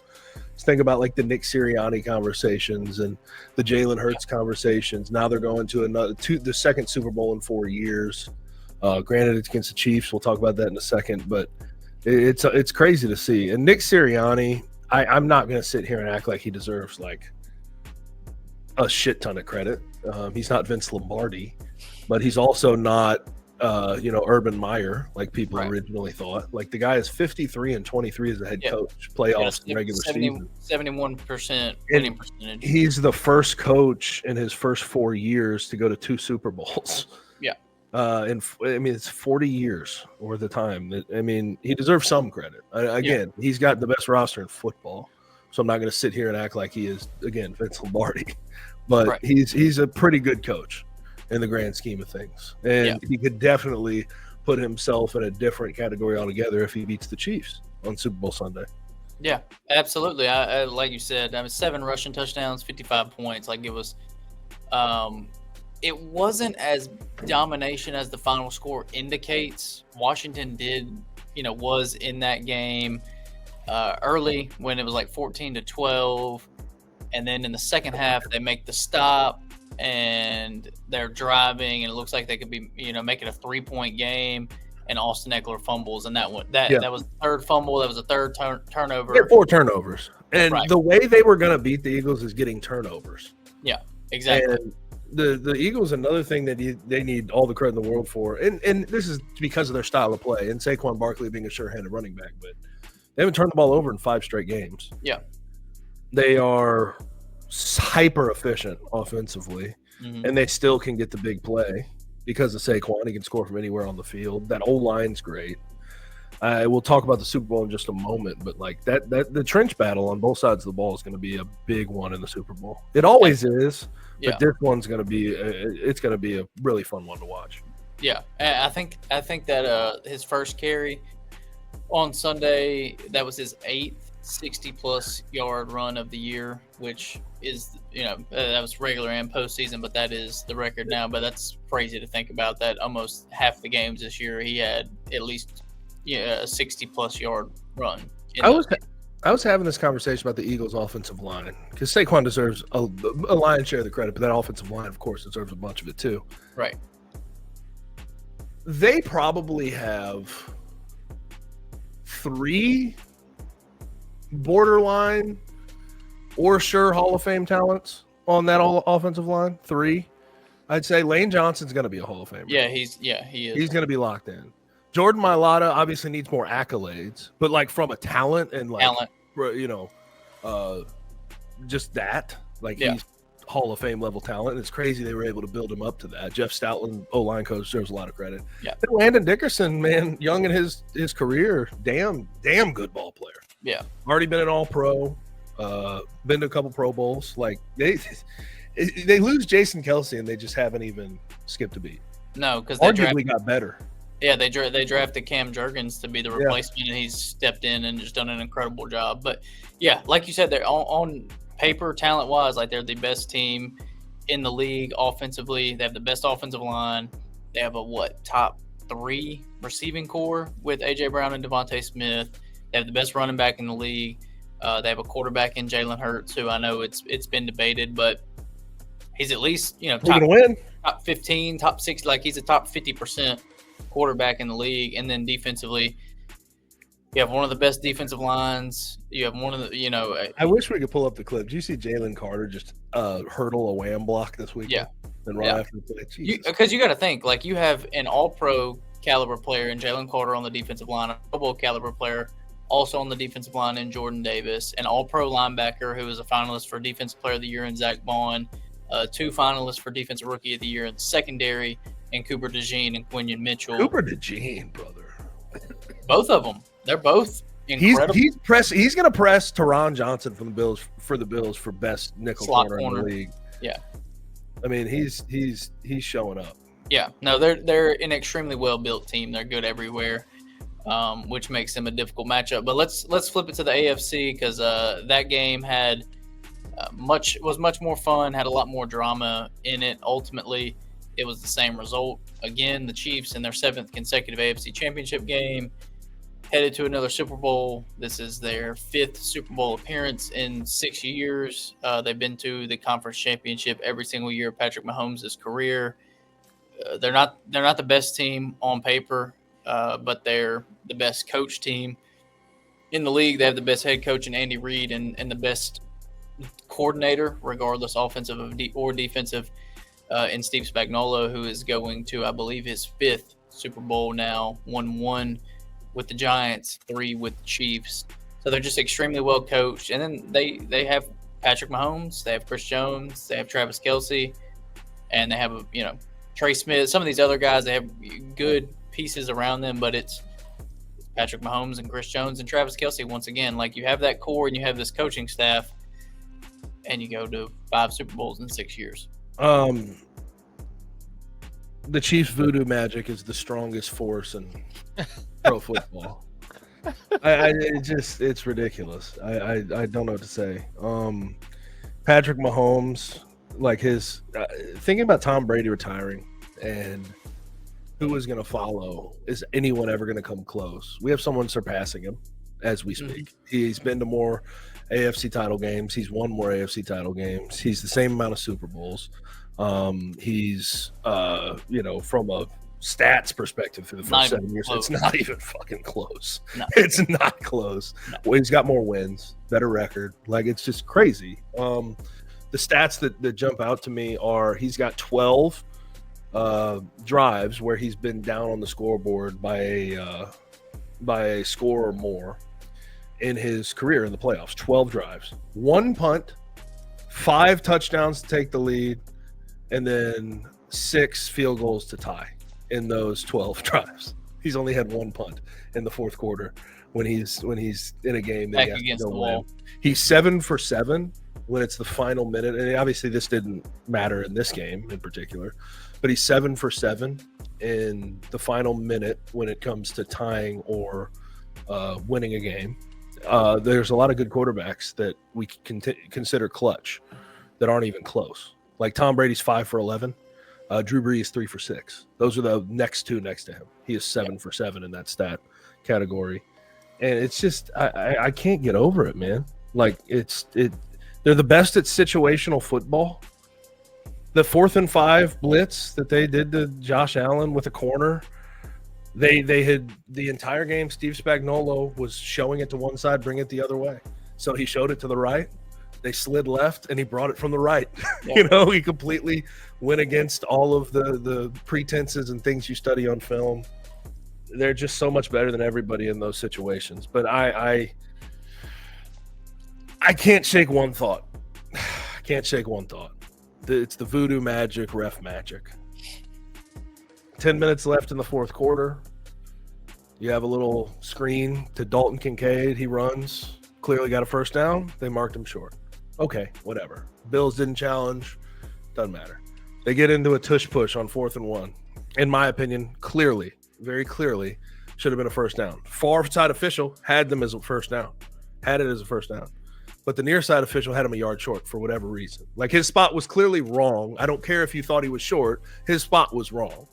Just think about like the Nick Sirianni conversations and the Jalen Hurts conversations. Now they're going to the second Super Bowl in 4 years. Granted, it's against the Chiefs. We'll talk about that in a second, but it's crazy to see. And Nick Sirianni, I'm not going to sit here and act like he deserves like a shit ton of credit. He's not Vince Lombardi, but he's also not Urban Meyer, like people Right. originally thought. Like the guy is 53-23 as a head Yeah. coach, playoffs and regular season. 71% winning percentage. He's the first coach in his first 4 years to go to 2 Super Bowls. Yeah. It's 40 years worth of time. I mean, he deserves some credit. Again, he's got the best roster in football. So I'm not going to sit here and act like he is, again, Vince Lombardi. But Right. he's a pretty good coach in the grand scheme of things. And he could definitely put himself in a different category altogether if he beats the Chiefs on Super Bowl Sunday. Yeah, absolutely. I like you said, 7 rushing touchdowns, 55 points. Like it was, it wasn't as domination as the final score indicates. Washington was in that game early when it was like 14-12, and then in the second half they make the stop and they're driving, and it looks like they could be, make it a 3-point game. And Austin Eckler fumbles, and that was the third fumble. That was the third turnover. They had 4 turnovers, and Right. the way they were going to beat the Eagles is getting turnovers. Yeah, exactly. And the Eagles, another thing that they need all the credit in the world for, and this is because of their style of play, and Saquon Barkley being a sure-handed running back, but they haven't turned the ball over in 5 straight games. Yeah. They are hyper efficient offensively, and they still can get the big play. Because of Saquon, he can score from anywhere on the field. That O-line's great. We'll talk about the Super Bowl in just a moment, but like that the trench battle on both sides of the ball is going to be a big one in the Super Bowl. It always is, but this one's going to be it's going to be a really fun one to watch. Yeah, I think that his first carry on Sunday, that was his 8th 60-plus yard run of the year, which is, that was regular and postseason, but that is the record now. But that's crazy to think about that almost half the games this year he had at least a 60-plus yard run. I was having this conversation about the Eagles' offensive line because Saquon deserves a lion's share of the credit, but that offensive line, of course, deserves a bunch of it too. Right. They probably have 3 borderline or sure Hall of Fame talents on that offensive line. 3. I'd say Lane Johnson's going to be a Hall of Famer. Yeah, he is. He's going to be locked in. Jordan Mailata obviously needs more accolades, but like from a talent and just that, he's Hall of Fame level talent. And it's crazy they were able to build him up to that. Jeff Stoutland, O-line coach, deserves a lot of credit. Yeah. And Landon Dickerson, man, young in his career, damn good ball player. Yeah. Already been an All-Pro, been to a couple Pro Bowls. Like they lose Jason Kelsey and they just haven't even skipped a beat. No, because they arguably got better. Yeah, they drafted Cam Jurgens to be the replacement, and he's stepped in and just done an incredible job. But yeah, like you said, they're on paper, talent-wise, like they're the best team in the league offensively. They have the best offensive line. They have a top 3 receiving core with A.J. Brown and Devontae Smith. They have the best running back in the league. They have a quarterback in Jalen Hurts, who I know it's been debated, but he's at least top 15, top 60. Like he's a top 50% quarterback in the league. And then defensively, you have one of the best defensive lines. You have one of the I wish we could pull up the clip. Did you see Jalen Carter just hurdle a wham block this week? Yeah. And after the play, because you got to think, like, you have an All-Pro caliber player in Jalen Carter on the defensive line, a Pro Bowl caliber player also on the defensive line in Jordan Davis, an All-Pro linebacker who is a finalist for Defensive Player of the Year in Zach Bond, 2 finalists for Defensive Rookie of the Year in the secondary, and Cooper DeJean and Quinion Mitchell. Cooper DeJean, brother. Both of them. They're both incredible. He's going to press Teron Johnson from the Bills for best nickel corner in the league. Yeah. I mean, he's showing up. Yeah. No, they're an extremely well-built team. They're good everywhere. Which makes them a difficult matchup. But let's flip it to the AFC because that game had was much more fun, had a lot more drama in it. Ultimately, it was the same result. Again, the Chiefs in their 7th consecutive AFC Championship game headed to another Super Bowl. This is their 5th Super Bowl appearance in 6 years. They've been to the conference championship every single year of Patrick Mahomes' career. They're not the best team on paper. But they're the best coach team in the league. They have the best head coach in Andy Reid and the best coordinator, regardless offensive or defensive, in Steve Spagnuolo, who is going to, I believe, his 5th Super Bowl now, won 1 with the Giants, 3 with the Chiefs. So they're just extremely well coached. And then they have Patrick Mahomes, they have Chris Jones, they have Travis Kelce, and they have, Trey Smith. Some of these other guys, they have good pieces around them, but it's Patrick Mahomes and Chris Jones and Travis Kelce once again. Like, you have that core and you have this coaching staff, and you go to 5 Super Bowls in 6 years. The Chiefs' voodoo magic is the strongest force in pro football. It's ridiculous. I don't know what to say. Patrick Mahomes, like his thinking about Tom Brady retiring and who is going to follow. Is anyone ever going to come close? We have someone surpassing him as we speak. He's been to more AFC title games. He's won more AFC title games. He's the same amount of Super Bowls. He's from a stats perspective through the first 7 years, it's not even fucking close. No. It's not close. No. Well, he's got more wins, better record. Like, it's just crazy. The stats that jump out to me are he's got 12 drives where he's been down on the scoreboard by a score or more in his career in the playoffs. 12 drives, 1 punt, 5 touchdowns to take the lead, and then 6 field goals to tie in those 12 drives. He's only had 1 punt in the fourth quarter when he's in a game that he has against to the go wall. win. He's 7 for 7 when it's the final minute, and obviously this didn't matter in this game in particular, but he's 7 for 7 in the final minute when it comes to tying or winning a game. There's a lot of good quarterbacks that we consider clutch that aren't even close. Like Tom Brady's 5 for 11. Drew Brees 3 for 6. Those are the next two next to him. He is 7 for 7 in that stat category, and it's just I can't get over it, man. Like they're the best at situational football. The 4th and 5 blitz that they did to Josh Allen with a corner, they had the entire game. Steve Spagnuolo was showing it to one side, bring it the other way. So he showed it to the right. They slid left, and he brought it from the right. Yeah. He completely went against all of the pretenses and things you study on film. They're just so much better than everybody in those situations. But I can't shake one thought. I can't shake one thought. It's the voodoo magic, ref magic. 10 minutes left in the fourth quarter. You have a little screen to Dalton Kincaid. He runs. Clearly got a first down. They marked him short. Okay, whatever. Bills didn't challenge. Doesn't matter. They get into a tush push on 4th and 1. In my opinion, clearly, very clearly, should have been a first down. Far side official had them as a first down. Had it as a first down. But the near side official had him a yard short for whatever reason. Like, his spot was clearly wrong. I don't care if you thought he was short. His spot was wrong.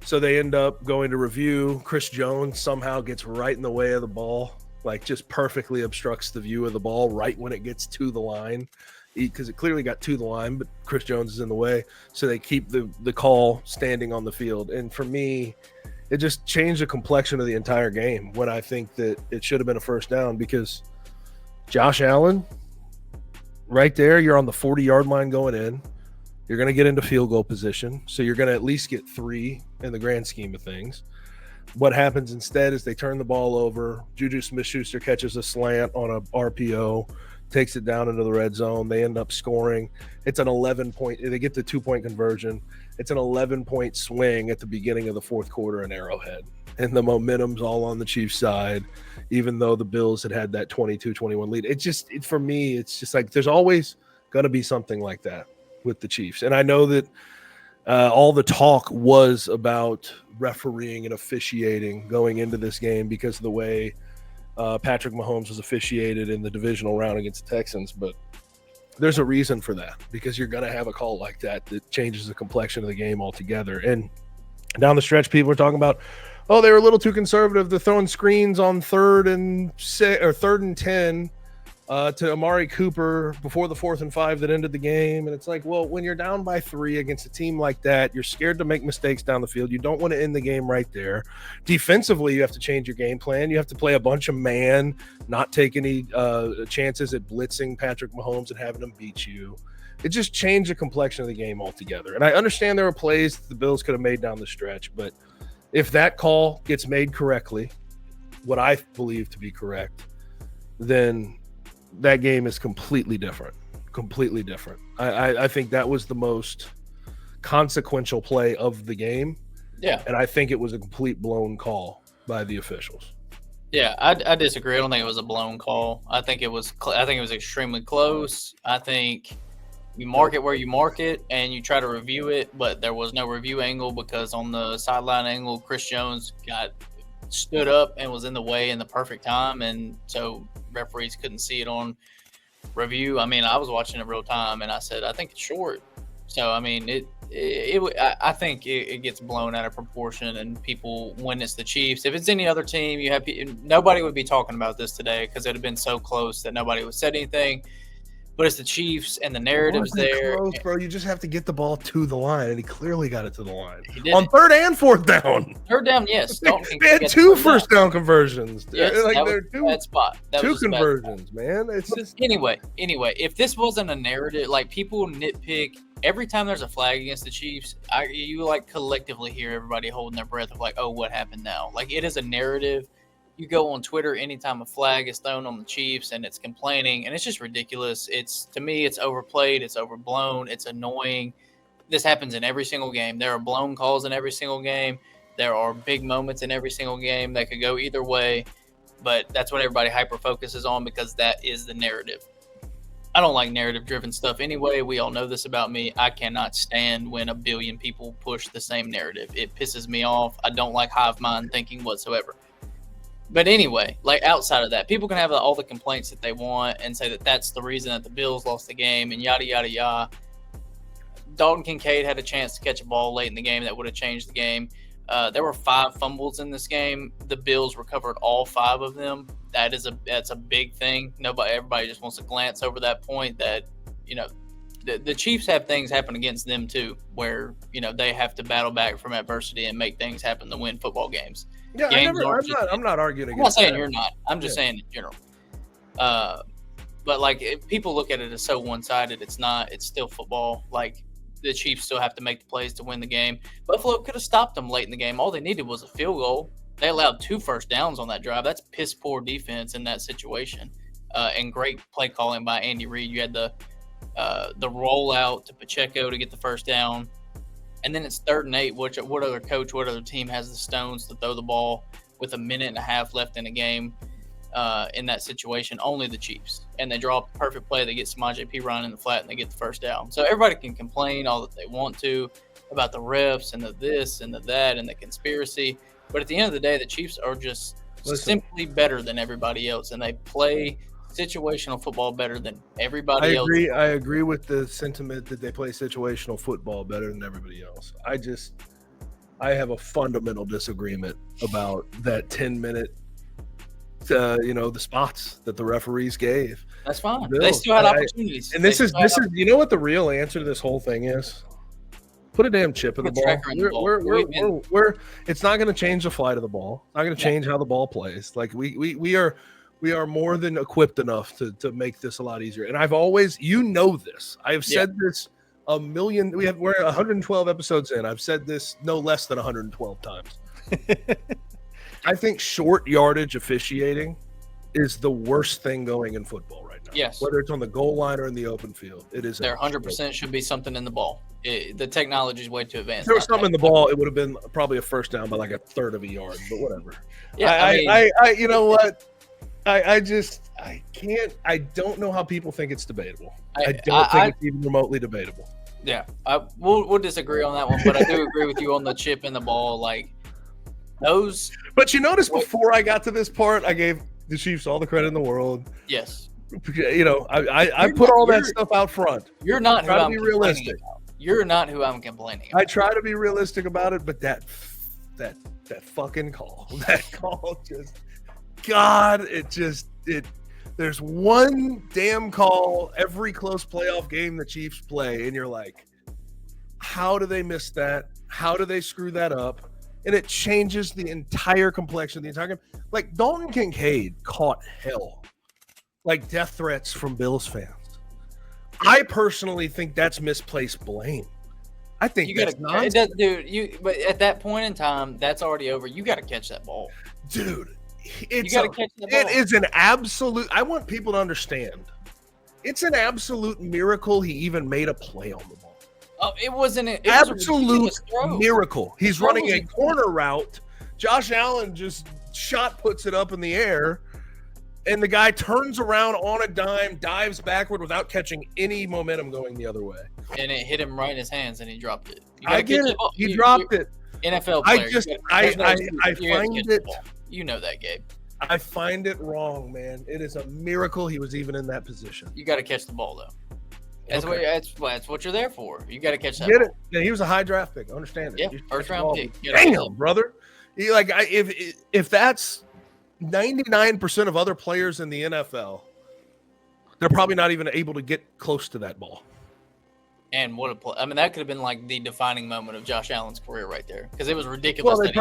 So they end up going to review. Chris Jones somehow gets right in the way of the ball. Like, just perfectly obstructs the view of the ball right when it gets to the line, because it clearly got to the line, but Chris Jones is in the way. So they keep the call standing on the field. And for me, it just changed the complexion of the entire game when I think that it should have been a first down, because Josh Allen, right there, you're on the 40-yard line going in. You're going to get into field goal position. So you're going to at least get 3 in the grand scheme of things. What happens instead is they turn the ball over. Juju Smith-Schuster catches a slant on a RPO, takes it down into the red zone. They end up scoring. It's an 11-point. They get the 2-point conversion. It's an 11-point swing at the beginning of the fourth quarter in Arrowhead. And the momentum's all on the Chiefs' side, even though the Bills had that 22-21 lead. For me, it's just like there's always going to be something like that with the Chiefs. And I know that all the talk was about refereeing and officiating going into this game because of the way Patrick Mahomes was officiated in the divisional round against the Texans. But there's a reason for that, because you're going to have a call like that changes the complexion of the game altogether. And down the stretch, people are talking about, oh, they were a little too conservative. They're throwing screens on 3rd and 10 to Amari Cooper before the 4th and 5 that ended the game. And it's like, well, when you're down by 3 against a team like that, you're scared to make mistakes down the field. You don't want to end the game right there. Defensively, you have to change your game plan. You have to play a bunch of man, not take any chances at blitzing Patrick Mahomes and having him beat you. it just changed the complexion of the game altogether. And I understand there were plays the Bills could have made down the stretch, but if that call gets made correctly, what I believe to be correct, then that game is completely different. Completely different. I think that was the most consequential play of the game. Yeah. And I think it was a complete blown call by the officials. Yeah, I disagree. I don't think it was a blown call. I think it was extremely close. I think you mark it where you mark it and you try to review it, but there was no review angle because on the sideline angle, Chris Jones stood up and was in the way in the perfect time, and so referees couldn't see it on review. I mean, I was watching it real time, and I said, I think it's short. So, I mean, I think it gets blown out of proportion, and people, when it's the Chiefs, if it's any other team, nobody would be talking about this today because it would have been so close that nobody would say anything. But it's the Chiefs, and the narrative's there. Close, bro. You just have to get the ball to the line, and he clearly got it to the line. He did on 3rd and 4th down. 3rd down, yes. They had 2 first down conversions. Yes, like they're two bad spot. Two conversions, man. It's just anyway. If this wasn't a narrative, like people nitpick every time there's a flag against the Chiefs, you like collectively hear everybody holding their breath of like, oh, what happened now? Like it is a narrative. You go on Twitter anytime a flag is thrown on the Chiefs and it's complaining, and it's just ridiculous. To me, it's overplayed, it's overblown, it's annoying. This happens in every single game. There are blown calls in every single game. There are big moments in every single game that could go either way, but that's what everybody hyper focuses on because that is the narrative. I don't like narrative-driven stuff anyway. We all know this about me. I cannot stand when a billion people push the same narrative. It pisses me off. I don't like hive mind thinking whatsoever. But anyway, like outside of that, people can have all the complaints that they want and say that that's the reason that the Bills lost the game and yada, yada, yada. Dalton Kincaid had a chance to catch a ball late in the game that would have changed the game. There were 5 fumbles in this game. The Bills recovered all 5 of them. That's a big thing. Everybody just wants to glance over that point that, the Chiefs have things happen against them too, where, they have to battle back from adversity and make things happen to win football games. Yeah, I'm not arguing against I'm not saying that. you're not. I'm just saying in general. But like if people look at it as so one-sided, it's not. It's still football. Like the Chiefs still have to make the plays to win the game. Buffalo could have stopped them late in the game. All they needed was a field goal. They allowed 2 first downs on that drive. That's piss poor defense in that situation. And great play calling by Andy Reid. You had the rollout to Pacheco to get the first down. And then it's 3rd and 8. What other coach, what other team has the stones to throw the ball with a minute and a half left in the game in that situation? Only the Chiefs. And they draw a perfect play. They get Samaje Perine in the flat, and they get the first down. So everybody can complain all that they want to about the refs and the this and the that and the conspiracy. But at the end of the day, the Chiefs are just simply better than everybody else, and they play situational football better than everybody else. I agree with the sentiment that they play situational football better than everybody else. I have a fundamental disagreement about that 10-minute, the spots that the referees gave. That's fine. They still had opportunities. And this is you know what the real answer to this whole thing is? Put a damn chip in the ball. It's not going to change the flight of the ball. It's not going to change how the ball plays. Like we are more than equipped enough to make this a lot easier. And I've always, this. I have said this a million. We're 112 episodes in. I've said this no less than 112 times. I think short yardage officiating is the worst thing going in football right now. Yes. Whether it's on the goal line or in the open field, it is. There 100% should be something in the ball. The technology is way too advanced. If there was something in the ball, it would have been probably a first down by like a 1/3 of a yard, but whatever. Yeah. You know what? I don't know how people think it's debatable. I don't think it's even remotely debatable. Yeah. We'll disagree on that one, but I do agree with you on the chip in the ball. Like those. But you notice before I got to this part, I gave the Chiefs all the credit in the world. Yes. I put all that stuff out front. You're not who I'm be realistic. About. You're not who I'm complaining about. I try to be realistic about it, but that fucking call, there's one damn call every close playoff game the Chiefs play, and you're like, how do they miss that? How do they screw that up? And it changes the entire complexion of the entire game. Like Dalton Kincaid caught hell, like death threats from Bills fans. I personally think that's misplaced blame. I think You that's got nonsense. to, dude. But at that point in time, that's already over. You got to catch that ball. Dude, You got to catch that ball. it is an absolute. I want people to understand. It's an absolute miracle he even made a play on the ball. Oh, it wasn't. It Absolute was a throw. miracle. He's Throw running was a a- corner route. Josh Allen just shot puts it up in the air, and the guy turns around on a dime, dives backward without catching any momentum going the other way. And it hit him right in his hands, and he dropped it. You I gotta get catch it. the ball. He dropped it. NFL I player. just- You I- gotta- there's no I excuse. You gotta find catch the it- ball. You know that, Gabe. I find it wrong, man. It is a miracle he was even in that position. You got to catch the ball, though. That's, Okay. that's what you're there for. You got to catch that Get ball. it? Yeah, he was a high draft pick. I understand it. Yeah, You should first catch the round ball. pick. You gotta catch Damn, brother. If that's 99% of other players in the NFL, they're probably not even able to get close to that ball. And what a play! I mean, that could have been like the defining moment of Josh Allen's career right there, because it was ridiculous. Well, they that he-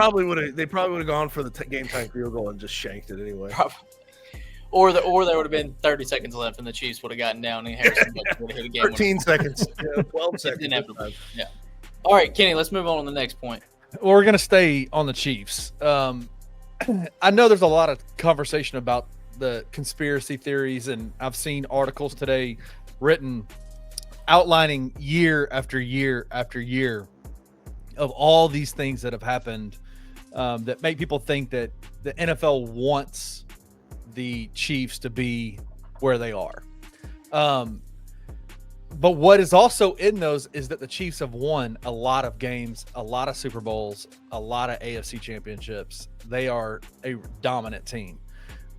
probably would have gone for the game time field goal and just shanked it anyway. Probably. Or there would have been 30 seconds left, and the Chiefs would have gotten down, and Harrison Butker would have hit a game. 13 seconds, 12 seconds. Inevitable. Yeah. All right, Kenny, let's move on to the next point. We're going to stay on the Chiefs. I know there's a lot of conversation about the conspiracy theories, and I've seen articles today written outlining year after year after year of all these things that have happened that make people think that the NFL wants the Chiefs to be where they are. But what is also in those is that the Chiefs have won a lot of games, a lot of Super Bowls, a lot of AFC championships. They are a dominant team.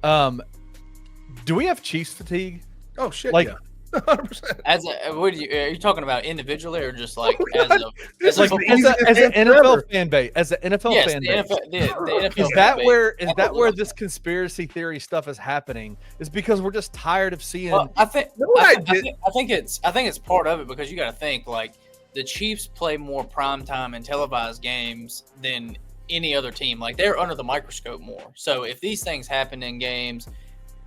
Do we have Chiefs fatigue? Oh, shit, Like- yeah. 100%. Are you talking about individually or just like Oh, as God. a This Like is the as easiest an answer NFL ever. fan base, as an NFL yes, fan the base. NFL, the NFL Is that fan where base. this conspiracy theory stuff is happening? Is because we're just tired of seeing. Well, I think You know what I did? I think it's part of it, because you got to think like the Chiefs play more primetime and televised games than any other team. Like they're under the microscope more. So if these things happen in games,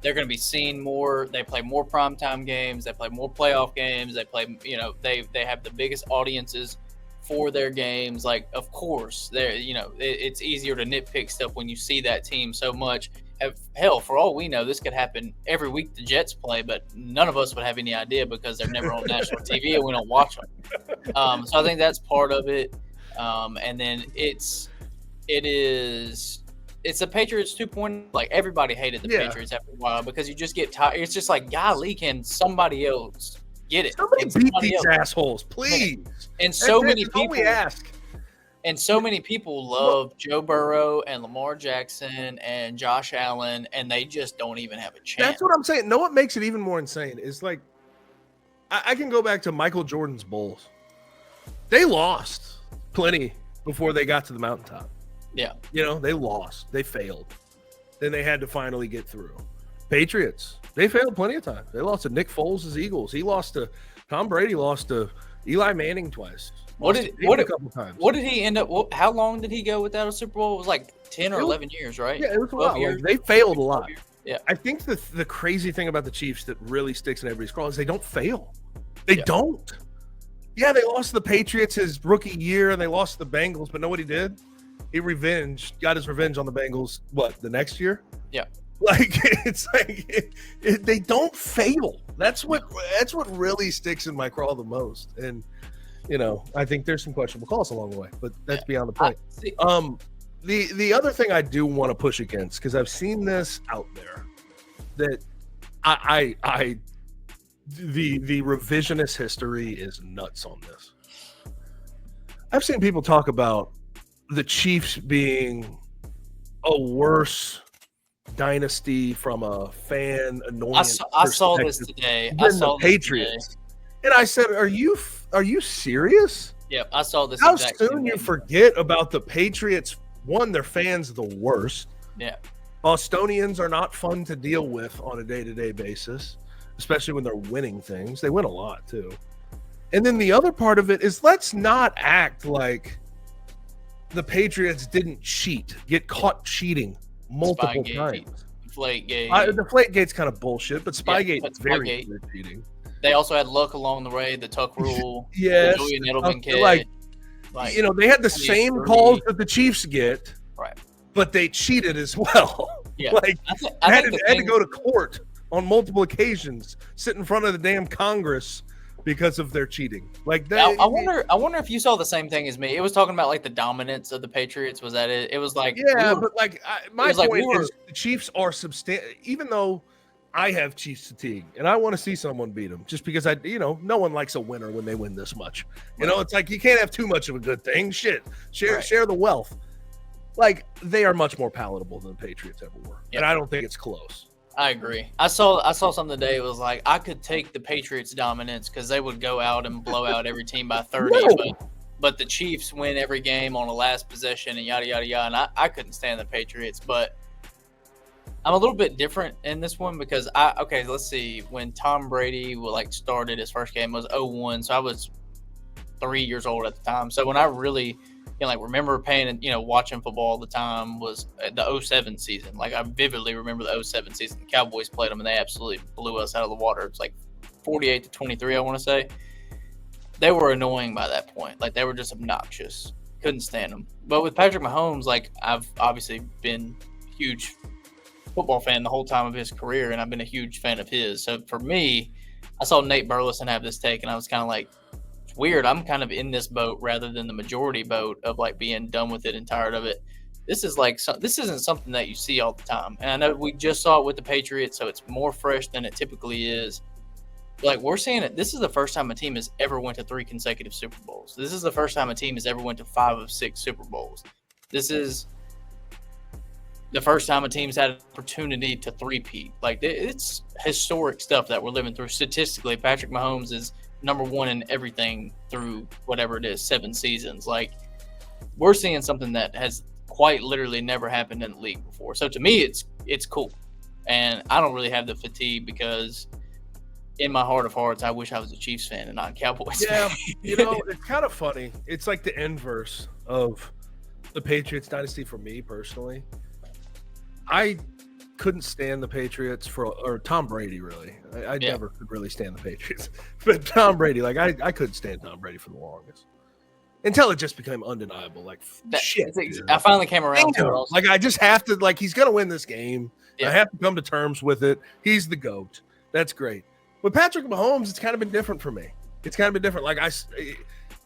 they're going to be seen more. They play more primetime games. They play more playoff games. They play, they have the biggest audiences for their games. Like, of course, it's easier to nitpick stuff when you see that team so much. Hell, for all we know, this could happen every week the Jets play, but none of us would have any idea because they're never on national TV and we don't watch them. So I think that's part of it. And then it's the Patriots 2.0. Like everybody hated the Patriots after a while because you just get tired. It's just like, golly, can somebody else get it? Somebody Can beat somebody these else? assholes, please. And so many That's all we people, ask. and so many people love Joe Burrow and Lamar Jackson and Josh Allen, and they just don't even have a chance. That's what I'm saying. No, what makes it even more insane is like, I can go back to Michael Jordan's Bulls. They lost plenty before they got to the mountaintop. Yeah. They lost. They failed. Then they had to finally get through. Patriots, they failed plenty of times. They lost to Nick Foles' Eagles. He lost to Tom Brady, lost to Eli Manning twice. What Lost did- to Dane what a did- couple times? What did he end up? How long did he go without a Super Bowl? It was like 10 or It was- 11 years, right? Yeah, it was a 12 lot. years? Like, they failed a lot. Yeah. I think the crazy thing about the Chiefs that really sticks in everybody's craw is they don't fail. They Yeah. don't. Yeah, they lost to the Patriots his rookie year, and they lost to the Bengals, but know what he did? He got his revenge on the Bengals, the next year? Yeah. Like, it's like they don't fail. That's what really sticks in my craw the most. And, I think there's some questionable calls along the way, but that's beyond the point. The other thing I do want to push against, because I've seen this out there, that the revisionist history is nuts on this. I've seen people talk about the Chiefs being a worse dynasty from a fan annoyance. I saw this perspective today. than I saw the this Patriots, today. and I said, "Are you serious? Yeah, I saw this. How exact soon same you thing. forget about the Patriots? One, their fans the worst. Yeah. Bostonians are not fun to deal with on a day-to-day basis, especially when they're winning things. They win a lot too. And then the other part of it is, let's not act like the Patriots didn't get caught cheating multiple Spygate, times. Deflategate. The Deflategate's kind of bullshit, but Spygate but is very Spygate. clear cheating. they also had luck along the way. The tuck rule, Yes, the Julian Edelman kid. Like, you know, they had the same 23. calls that the Chiefs get, Right. but they cheated as well. Yeah. Like, I had think to go to court on multiple occasions, sit in front of the damn Congress because of their cheating. Like, I wonder if you saw the same thing as me. It was talking about like the dominance of the Patriots. Was that it? It was like, but like my point like is the Chiefs are substantial. Even though I have Chiefs fatigue and I want to see someone beat them, just because no one likes a winner when they win this much. It's like you can't have too much of a good thing. Share the wealth. Like, they are much more palatable than the Patriots ever were, and I don't think it's close. I agree. I saw something today. It was like I could take the Patriots' dominance because they would go out and blow out every team by 30. But the Chiefs win every game on the last possession and yada yada yada. And I couldn't stand the Patriots, but I'm a little bit different in this one because let's see. When Tom Brady started his first game, it was 0-1, so I was 3 years old at the time. So when I really remember paying and watching football all the time was the 07 season. Like, I vividly remember the 07 season. The Cowboys played them and they absolutely blew us out of the water. It's like 48-23, I want to say. They were annoying by that point. Like, they were just obnoxious. Couldn't stand them. But with Patrick Mahomes, like, I've obviously been a huge football fan the whole time of his career, and I've been a huge fan of his. So for me, I saw Nate Burleson have this take, and I was kind of like, weird. I'm kind of in this boat rather than the majority boat of like being done with it and tired of it. This isn't something that you see all the time. And I know we just saw it with the Patriots, so it's more fresh than it typically is. Like, we're seeing it. This is the first time a team has ever went to 3 consecutive Super Bowls. This is the first time a team has ever went to 5 of 6 Super Bowls. This is the first time a team's had an opportunity to three-peat. Like, it's historic stuff that we're living through. Statistically, Patrick Mahomes is number 1 in everything through whatever it is, 7 seasons. Like, we're seeing something that has quite literally never happened in the league before. So to me, it's cool. And I don't really have the fatigue because in my heart of hearts, I wish I was a Chiefs fan and not a Cowboys fan. It's kind of funny. It's like the inverse of the Patriots dynasty for me personally. I couldn't stand the Patriots or Tom Brady, really. I never could really stand the Patriots. But Tom Brady, like, I couldn't stand Tom Brady for the longest. Until it just became undeniable. Like, shit. I finally came around to it. Like, I just have to, like, he's going to win this game. Yeah. I have to come to terms with it. He's the GOAT. That's great. With Patrick Mahomes, it's kind of been different for me. It's kind of been different. Like,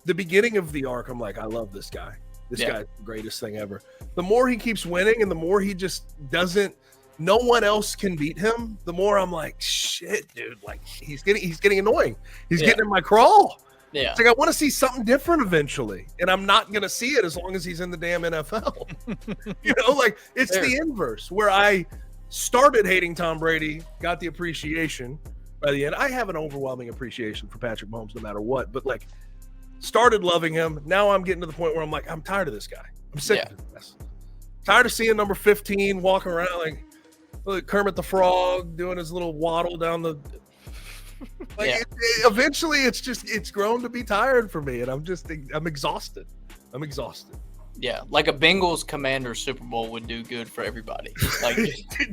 the beginning of the arc, I'm like, I love this guy. This guy's the greatest thing ever. The more he keeps winning and the more he just doesn't, no one else can beat him, the more I'm like, shit, dude. Like, he's getting annoying. He's getting in my crawl. Yeah. It's like, I want to see something different eventually. And I'm not going to see it as long as he's in the damn NFL. Like, it's the inverse where I started hating Tom Brady, got the appreciation by the end. I have an overwhelming appreciation for Patrick Mahomes no matter what, but like, started loving him. Now I'm getting to the point where I'm like, I'm tired of this guy. I'm sick of this. Tired of seeing number 15 walking around like Kermit the Frog doing his little waddle down the. Eventually, it's grown to be tired for me, and I'm exhausted. Yeah, like a Bengals Commanders Super Bowl would do good for everybody. Like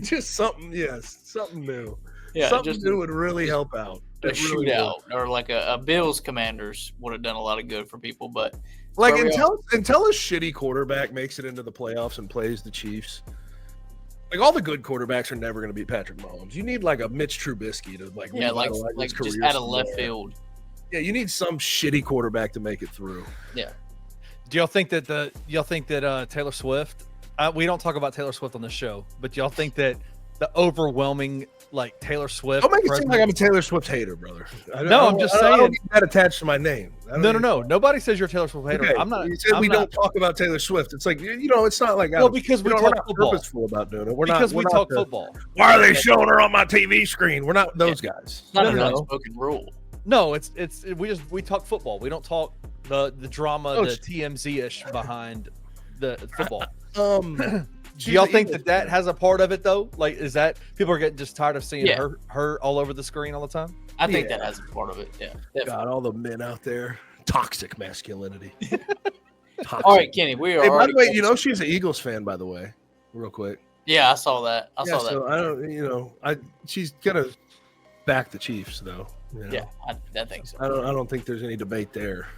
just something new. Yeah, something new would really help out. A shootout or like a Bills Commanders would have done a lot of good for people, but like until a shitty quarterback makes it into the playoffs and plays the Chiefs, like all the good quarterbacks are never going to beat Patrick Mahomes. You need like a Mitch Trubisky to like just out of left field. Yeah, you need some shitty quarterback to make it through. Yeah. Do y'all think that Taylor Swift? We don't talk about Taylor Swift on this show, but y'all think that the overwhelming like Taylor Swift? Don't make it seem like I'm a Taylor Swift hater, brother. I'm just saying. I don't need that attached to my name. No. Nobody says you're a Taylor Swift hater. Okay. I'm not. You said we don't talk about Taylor Swift. It's like it's not like because we're not football. Purposeful about doing it. We talk football. Why are they showing her on my TV screen? We're not those guys. It's not an unspoken rule. No, we talk football. We don't talk the drama, the TMZ-ish behind the football. Do y'all think that has a part of it though? Like, is that people are getting just tired of seeing her all over the screen all the time? I think that has a part of it. Yeah, definitely. God, all the men out there, toxic masculinity. All right, Kenny, we are. Hey, by the way, she's an Eagles fan, by the way, real quick. Yeah, I saw that. I saw that. So I don't, she's gonna back the Chiefs though. You know? Yeah, I think so. I don't think there's any debate there.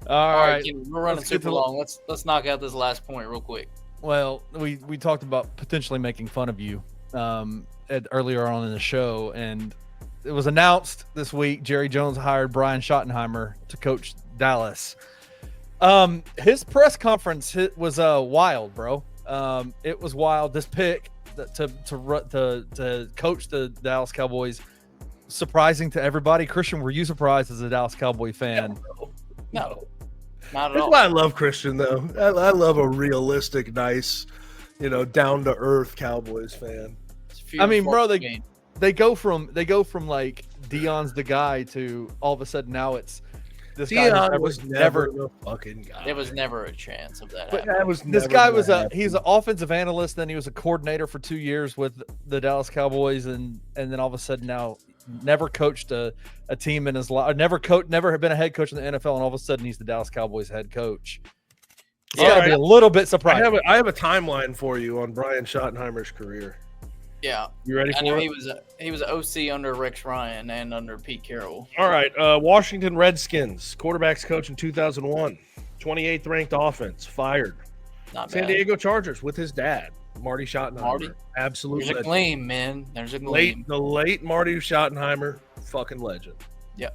All right. Kenny, we're running Let's get super to- long. Let's knock out this last point real quick. Well, we talked about potentially making fun of you earlier on in the show, and it was announced this week Jerry Jones hired Brian Schottenheimer to coach Dallas. His press conference was wild, bro. It was wild. This pick to coach the Dallas Cowboys, surprising to everybody. Christian, were you surprised as a Dallas Cowboy fan? No, not at That's all. why I love Christian, though. I love a realistic, nice, down to earth Cowboys fan. I mean, bro, they go from like Dion's the guy to all of a sudden now it's this guy Dion was never the fucking guy. There was never a chance of that. But happening. this guy was he's an offensive analyst, then he was a coordinator for 2 years with the Dallas Cowboys, and then all of a sudden now never coached a team in his life, never been a head coach in the NFL, and all of a sudden he's the Dallas Cowboys head coach. It's gotta be a little bit surprising. I have a timeline for you on Brian Schottenheimer's career. Yeah, You ready for I know it? he was OC under Rex Ryan and under Pete Carroll. All right. Washington Redskins, quarterbacks coach in 2001, 28th ranked offense, fired. Not San bad. Diego Chargers with his dad, Marty Schottenheimer. Marty? Absolute There's a legend. gleam, man. There's a gleam. The late Marty Schottenheimer, fucking legend. Yep.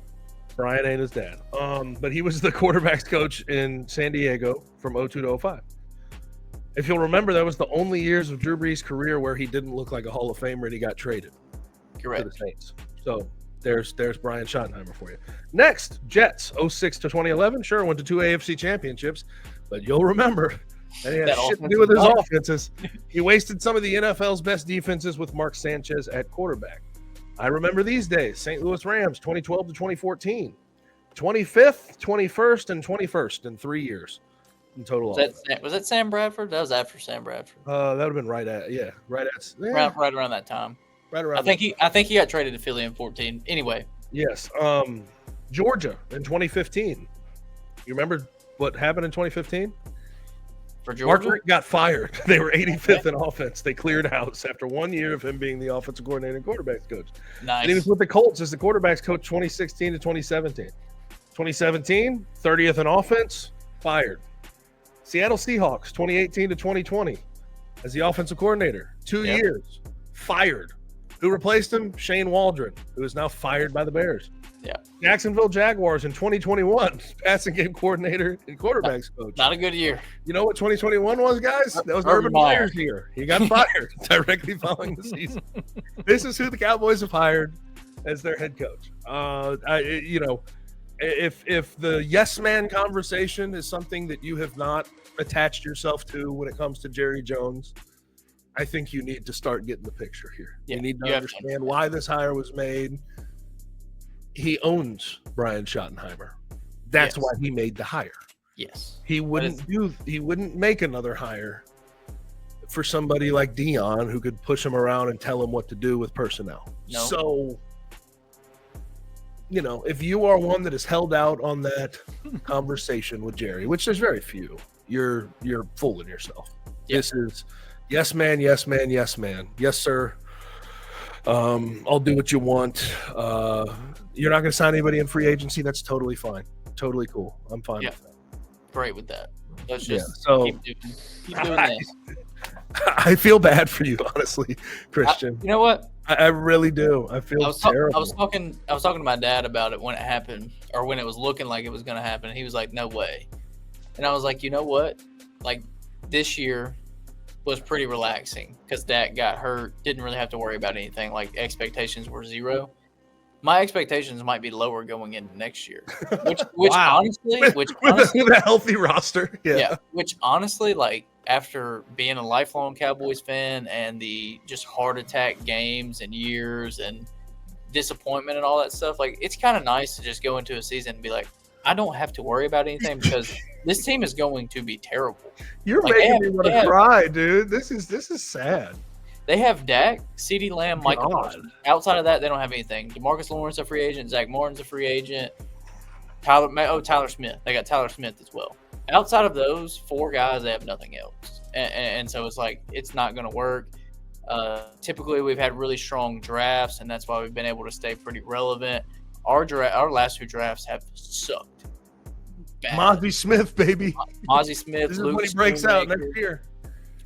Brian ain't his dad. But he was the quarterbacks coach in San Diego from 02 to 05. If you'll remember, that was the only years of Drew Brees' career where he didn't look like a Hall of Famer and he got traded to Correct. the Saints. So there's Brian Schottenheimer for you. Next, Jets, 06 to 2011. Sure, went to 2 AFC championships, but you'll remember that he had That shit to do with his offensive offenses. He wasted some of the NFL's best defenses with Mark Sanchez at quarterback. I remember these days. St. Louis Rams, 2012 to 2014. 25th, 21st, and 21st in 3 years in total. Was that Sam Bradford? That was after Sam Bradford. That would have been right at Right around that time. right around. I think he got traded to Philly in 14. Anyway, Yes. Georgia in 2015. You remember what happened in 2015? for Mark Georgia. Richt got fired. They were 85th in offense. They cleared house after 1 year of him being the offensive coordinator and quarterbacks coach. Nice. And he was with the Colts as the quarterbacks coach 2016 to 2017. 2017, 30th in offense, fired. Seattle Seahawks, 2018 to 2020, as the offensive coordinator. 2 Yep. years, fired. Who replaced him? Shane Waldron, who is now fired by the Bears. Yeah. Jacksonville Jaguars in 2021, passing game coordinator and quarterbacks coach. Not a good year. You know what 2021 was, guys? That was Urban Urban Meyer. Meyer's year. He got fired directly following the season. This is who the Cowboys have hired as their head coach. If the yes man conversation is something that you have not attached yourself to when it comes to Jerry Jones, I think you need to start getting the picture here. Yeah, you need to you have to understand why this hire was made. He owns Brian Schottenheimer. That's Yes. why he made the hire. Yes. He wouldn't make another hire for somebody like Dion who could push him around and tell him what to do with personnel. No. So, if you are one that is held out on that conversation with Jerry, which there's very few, you're fooling yourself. Yeah. This is yes man, yes man, yes man. Yes, sir. I'll do what you want. You're not going to sign anybody in free agency. That's totally fine. Totally cool. I'm fine Yeah. with that. Great with that. Let's Yeah, just so- keep doing this. I feel bad for you, honestly, Christian. You know what? I really do. I feel terrible. I was talking to my dad about it when it happened, or when it was looking like it was going to happen. And he was like, "No way," and I was like, "You know what? Like this year was pretty relaxing because Dak got hurt, didn't really have to worry about anything. Like expectations were zero. My expectations might be lower going into next year, which Wow. honestly, with a healthy roster. Yeah. which honestly, like after being a lifelong Cowboys fan and the just heart attack games and years and disappointment and all that stuff, like it's kind of nice to just go into a season and be like, I don't have to worry about anything because this team is going to be terrible. You're Like, making me want they to have- cry, dude. This is sad. They have Dak, CeeDee Lamb, Michael God. Parsons. Outside of that, they don't have anything. DeMarcus Lawrence a free agent. Zach Martin's a free agent. Tyler Smith. They got Tyler Smith as well. Outside of those four guys, they have nothing else. And so it's like it's not going to work. Typically, we've had really strong drafts, and that's why we've been able to stay pretty relevant. our last 2 drafts have sucked. Bad. Mozzie Smith, baby. Mozzie Smith, This is Luke when he breaks out Schoonmaker. next year.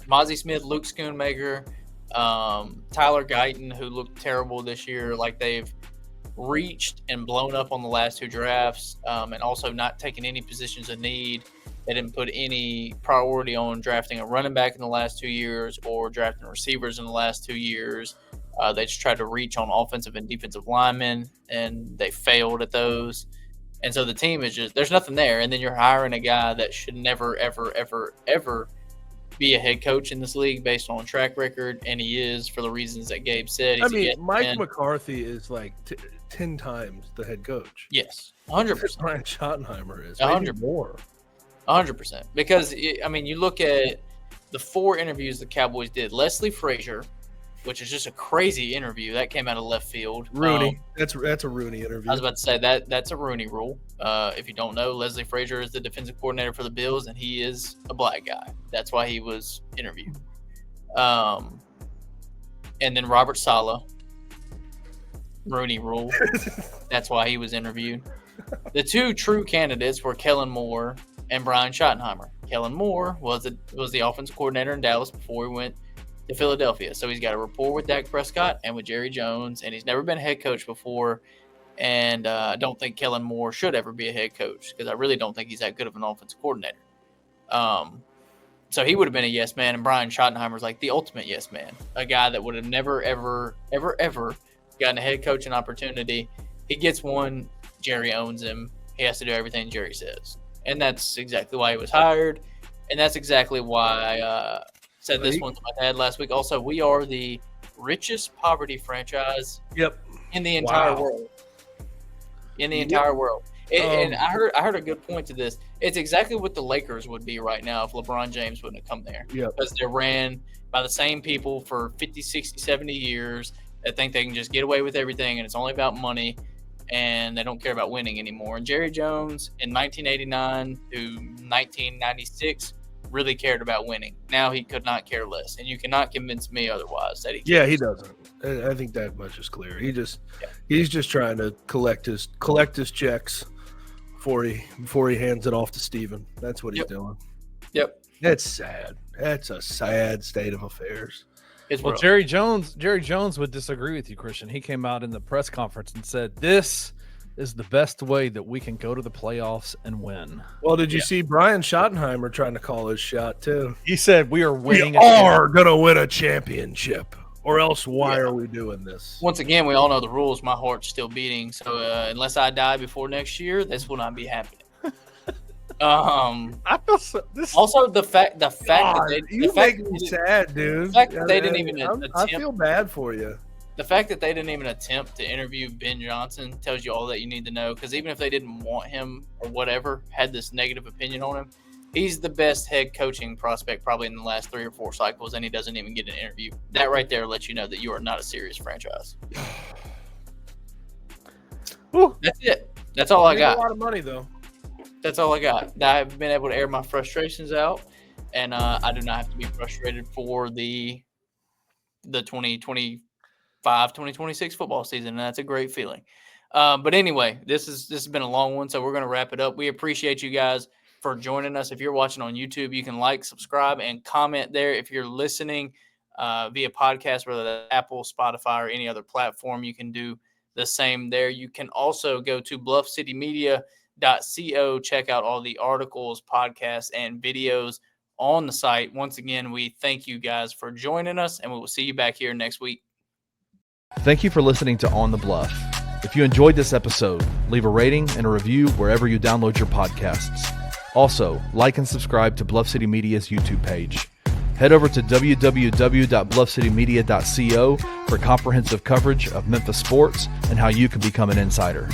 Mozzie Smith, Luke Schoonmaker, Tyler Guyton, who looked terrible this year. Like, they've reached and blown up on the last 2 drafts, and also not taking any positions of need. They didn't put any priority on drafting a running back in the last 2 years or drafting receivers in the last 2 years. They just tried to reach on offensive and defensive linemen, and they failed at those. And so the team is just – there's nothing there. And then you're hiring a guy that should never, ever, ever, ever be a head coach in this league based on track record, and he is for the reasons that Gabe said. Mike McCarthy is like 10 times the head coach. Yes, 100%. Brian Schottenheimer is 100 more. 100%. Because, I mean, you look at the 4 interviews the Cowboys did. Leslie Frazier, which is just a crazy interview. That came out of left field. Rooney. That's a Rooney interview. I was about to say that's a Rooney rule. If you don't know, Leslie Frazier is the defensive coordinator for the Bills, and he is a black guy. That's why he was interviewed. And then Robert Saleh, Rooney rule. That's why he was interviewed. The 2 true candidates were Kellen Moore and Brian Schottenheimer. Kellen Moore was the offensive coordinator in Dallas before he went to Philadelphia. So he's got a rapport with Dak Prescott and with Jerry Jones, and he's never been a head coach before. And I don't think Kellen Moore should ever be a head coach because I really don't think he's that good of an offensive coordinator. So he would have been a yes man, and Brian Schottenheimer's like the ultimate yes man, a guy that would have never, ever, ever, ever gotten a head coaching opportunity. He gets one, Jerry owns him. He has to do everything Jerry says. And that's exactly why he was hired, and that's exactly why I said this one to my dad last week. Also, we are the richest poverty franchise in the entire world. In the entire world. And I heard a good point to this. It's exactly what the Lakers would be right now if LeBron James wouldn't have come there. Because they're ran by the same people for 50, 60, 70 years that think they can just get away with everything, and it's only about money, and they don't care about winning anymore. And Jerry Jones in 1989 to 1996 really cared about winning. Now he could not care less, and you cannot convince me otherwise that he cares. Yeah, he doesn't. I think that much is clear. He's just trying to collect his checks before he hands it off to Steven. That's what he's doing. Yep. That's sad. That's a sad state of affairs. Well, Jerry Jones would disagree with you, Christian. He came out in the press conference and said, "This is the best way that we can go to the playoffs and win." Well, did you see Brian Schottenheimer trying to call his shot too? He said, "We are winning. We are going to win a championship, or else why are we doing this?" Once again, we all know the rules. My heart's still beating, so unless I die before next year, this will not be happening. I feel also the fact that make me sad, dude. The fact that they didn't even attempt, I feel bad for you. The fact that they didn't even attempt to interview Ben Johnson tells you all that you need to know. Because even if they didn't want him or whatever, had this negative opinion on him, he's the best head coaching prospect probably in the last 3 or 4 cycles, and he doesn't even get an interview. That right there lets you know that you are not a serious franchise. That's it. That's all I got. A lot of money though. That's all I got. I've been able to air my frustrations out, and I do not have to be frustrated for the 2025-2026 football season, and that's a great feeling. But anyway, this has been a long one, so we're going to wrap it up. We appreciate you guys for joining us. If you're watching on YouTube, you can like, subscribe, and comment there. If you're listening via podcast, whether that's Apple, Spotify, or any other platform, you can do the same there. You can also go to bluffcitymedia.co, check out all the articles, podcasts, and videos on the site. Once again, we thank you guys for joining us, and we will see you back here next week. Thank you for listening to On the Bluff. If you enjoyed this episode, leave a rating and a review wherever you download your podcasts. Also, like and subscribe to Bluff City Media's YouTube page. Head over to www.bluffcitymedia.co for comprehensive coverage of Memphis sports and how you can become an insider.